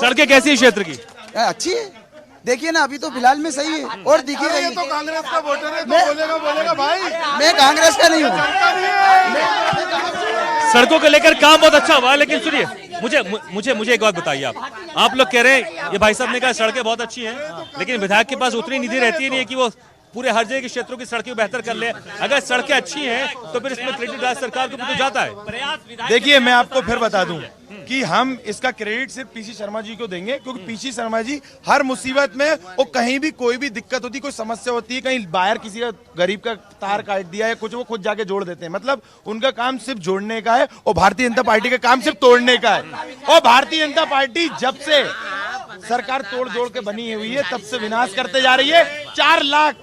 सड़कें कैसी है क्षेत्र की? अच्छी है, देखिए ना, अभी तो फिलहाल में सही है और दिख ही रही है। तो कांग्रेस का वोटर है, तो बोलेगा भाई मैं कांग्रेस का नहीं हूँ। सड़कों को लेकर काम बहुत अच्छा हुआ, लेकिन सुनिए, मुझे एक बात बताइए। आप लोग कह रहे हैं, ये भाई साहब ने कहा सड़कें बहुत अच्छी हैं, लेकिन विधायक के पास उतनी निधि रहती नहीं है कि वो पूरे हर जगह के क्षेत्रों की सड़कें बेहतर कर ले। अगर सड़कें अच्छी हैं तो फिर इसमें क्रेडिट राज्य सरकार को भी तो जाता है। देखिए, मैं आपको फिर बता दूं कि हम इसका क्रेडिट सिर्फ पीसी शर्मा जी को देंगे, क्योंकि पीसी शर्मा जी हर मुसीबत में, वो कहीं भी कोई भी दिक्कत होती, कोई समस्या होती है, कहीं बाहर किसी का गरीब का तार काट दिया है कुछ, वो खुद जाके जोड़ देते हैं। मतलब उनका काम सिर्फ जोड़ने का है और भारतीय जनता पार्टी का काम सिर्फ तोड़ने का है। और भारतीय जनता पार्टी जब से सरकार तोड़ जोड़ के बनी हुई है, तब से विनाश करते जा रही है। 4 लाख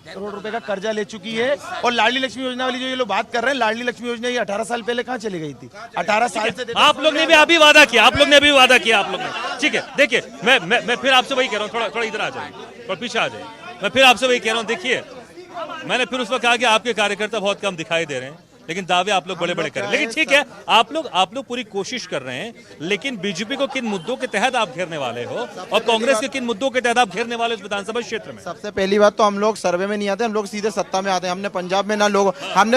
करोड़ रुपए का कर्जा ले चुकी है। और लाडली लक्ष्मी योजना वाली जो ये लोग बात कर रहे हैं, लाडली लक्ष्मी योजना ये 18 साल पहले कहाँ चली गई थी? 18 साल से आप लोग ने भी अभी वादा किया, आप लोग ने ठीक है। देखिए, मैं फिर आपसे वही कह रहा हूँ, थोड़ा इधर आ जाइए, थोड़ा पीछे आ जाइए। मैं फिर आपसे वही कह रहा हूँ, देखिए, मैंने फिर उस वक्त कहा कि आपके कार्यकर्ता बहुत कम दिखाई दे रहे हैं, लेकिन दावे आप लोग बड़े बड़े कर रहे हैं। लेकिन ठीक है, आप लोग पूरी कोशिश कर रहे हैं, लेकिन बीजेपी को किन मुद्दों के तहत आप घेरने वाले हो और कांग्रेस के किन मुद्दों के तहत आप घेरने वाले इस विधानसभा क्षेत्र में? सबसे पहली बात तो हम लोग सर्वे में नहीं आते, हम लोग सीधे सत्ता में आते हैं। हमने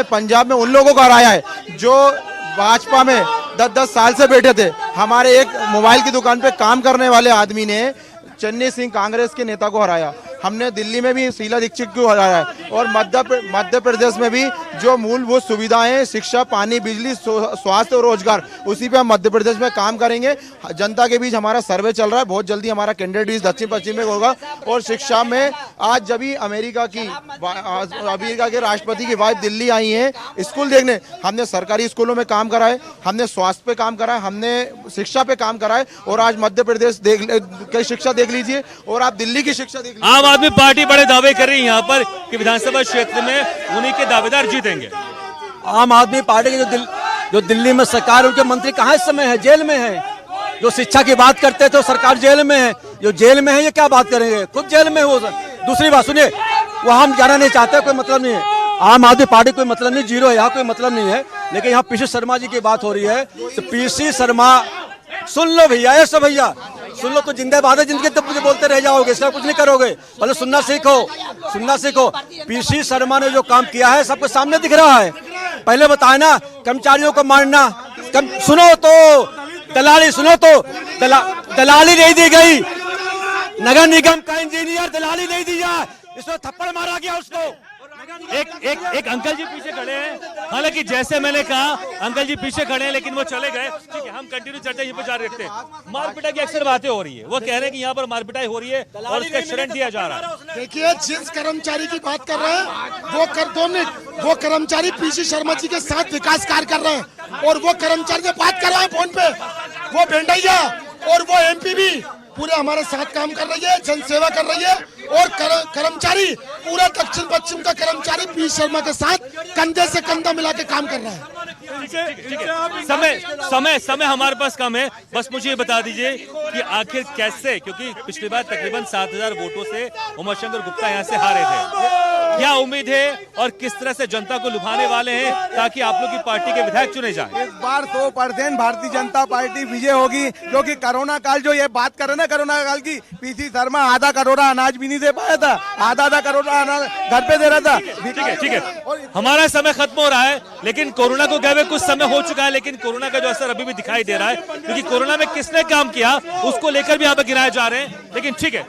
पंजाब में उन लोगों को हराया है जो भाजपा में 10-10 साल से बैठे थे। हमारे एक मोबाइल की दुकान पे काम करने वाले आदमी ने चन्नी सिंह कांग्रेस के नेता को हराया। हमने दिल्ली में भी शीला दीक्षित को हराया है। और मध्य प्रदेश में भी जो मूलभूत सुविधाएं, शिक्षा, पानी, बिजली, स्वास्थ्य और रोजगार, उसी पे हम मध्य प्रदेश में काम करेंगे। जनता के बीच हमारा सर्वे चल रहा है, बहुत जल्दी हमारा कैंडिडेट दक्षिण पश्चिम में होगा। और शिक्षा में आज जब भी अमेरिका के राष्ट्रपति की वाइफ दिल्ली आई है स्कूल देखने, हमने सरकारी स्कूलों में काम करा है, हमने स्वास्थ्य पे काम करा है, हमने शिक्षा पे काम करा है। और आज मध्य प्रदेश की शिक्षा देख लीजिए और आप दिल्ली की शिक्षा देख लीजिए। आम आदमी पार्टी बड़े दावे कर रही है यहाँ पर कि विधानसभा क्षेत्र में उन्हीं के दावेदार जीतेंगे। आम आदमी पार्टी के जो दिल्ली में सरकार, उनके मंत्री कहाँ इस समय है? जेल में है। जो शिक्षा की बात करते थे सरकार जेल में है, जो जेल में है ये क्या बात करेंगे? खुद जेल में हो। दूसरी बात सुनिए, वो हम जाना नहीं चाहते, कोई मतलब नहीं है। आम आदमी पार्टी कोई मतलब नहीं, जीरो है, यहाँ कोई मतलब नहीं है। लेकिन यहाँ पीसी शर्मा जी की बात हो रही है, तो पीसी शर्मा सुन लो भैया, ऐसा भैया सुन लो, तो जिंदाबाद है जिंदगी, तब मुझे बोलते रह जाओगे, इसका कुछ नहीं करोगे। पहले सुनना सीखो। पीसी शर्मा ने जो काम किया है सबके सामने दिख रहा है। पहले बताए ना, कर्मचारियों को मारना, सुनो तो दलाली नहीं दी गई। नगर निगम का इंजीनियर दलाली नहीं दिया, इसमें थप्पड़ मारा गया उसको। एक अंकल जी पीछे खड़े हैं, हालांकि जैसे मैंने कहा अंकल जी पीछे खड़े हैं, लेकिन वो चले गए। ठीक है, हम कंटिन्यू चर्चा यहीं पर जारी रखते हैं। मारपिटाई की अक्सर बातें हो रही है, वो कह रहे हैं कि यहाँ पर मारपिटाई हो रही है और उसका श्रेय दिया जा रहा है। देखिए, जिस कर्मचारी की बात कर रहे हैं वो कर्मचारी पीसी शर्मा जी के साथ विकास कार्य कर रहे हैं, और वो कर्मचारी से बात कर रहे हैं फोन पे, वो भेंडैया और वो एमपी भी पूरे हमारे साथ काम कर रही है, जनसेवा कर रही है। और कर्मचारी पूरा दक्षिण पश्चिम का कर्मचारी पीसी शर्मा के साथ कंधे से कंधा मिला के काम कर रहा है। समय हमारे पास कम है, बस मुझे ये बता दीजिए कि आखिर कैसे, क्योंकि पिछली बार तकरीबन 7000 वोटों से उमाशंकर गुप्ता यहाँ से हारे थे, क्या उम्मीद है और किस तरह से जनता को लुभाने वाले हैं ताकि आप लोग की पार्टी के विधायक चुने जाएं? इस बार 100% भारतीय जनता पार्टी विजय होगी, क्योंकि कोरोना काल जो ये बात कर रहे ना, कोरोना काल की, पीसी शर्मा आधा करोड़ अनाज भी नहीं दे पाया था, आधा करोड़ अनाज घर पे दे रहा था। ठीक है, हमारा समय खत्म हो रहा है, लेकिन कोरोना को गए कुछ समय हो चुका है, लेकिन कोरोना का जो असर अभी भी दिखाई दे रहा है, क्योंकि कोरोना में किसने काम किया उसको लेकर भी यहाँ पर गिनाए जा रहे हैं। लेकिन ठीक है,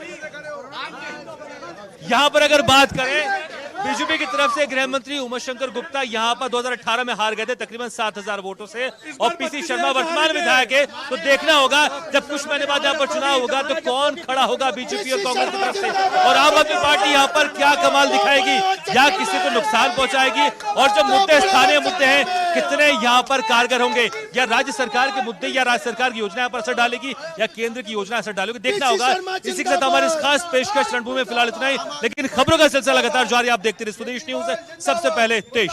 यहाँ पर अगर बात करें बीजेपी की तरफ से, गृह मंत्री उमाशंकर गुप्ता यहाँ पर 2018 में हार गए थे तकरीबन 7000 वोटों से, और पीसी शर्मा वर्तमान विधायक है। तो देखना होगा जब कुछ महीने बाद यहाँ पर चुनाव होगा तो कौन खड़ा होगा बीजेपी और कांग्रेस की तरफ से, और आम आदमी पार्टी यहाँ पर क्या कमाल दिखाएगी या किसी को नुकसान पहुंचाएगी। और जब मुद्दे स्थानीय मुद्दे हैं, कितने यहाँ पर कारगर होंगे, या राज्य सरकार के मुद्दे या राज्य सरकार की योजना यहाँ पर असर डालेगी या केंद्र की योजना असर डालेगी, देखना होगा। इसी के साथ हमारी इस खास पेशकश रणभूमि में फिलहाल इतना ही, लेकिन खबरों का सिलसिला लगातार जारी, आप देखते रहिए स्वदेश न्यूज़। सबसे पहले देश।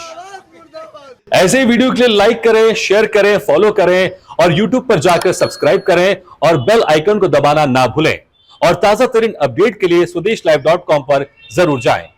ऐसे ही वीडियो के लिए लाइक करें, शेयर करें, फॉलो करें और YouTube पर जाकर सब्सक्राइब करें और बेल आइकन को दबाना ना भूलें। और ताजा तरीन अपडेट के लिए स्वदेशलाइव.com पर जरूर जाएं।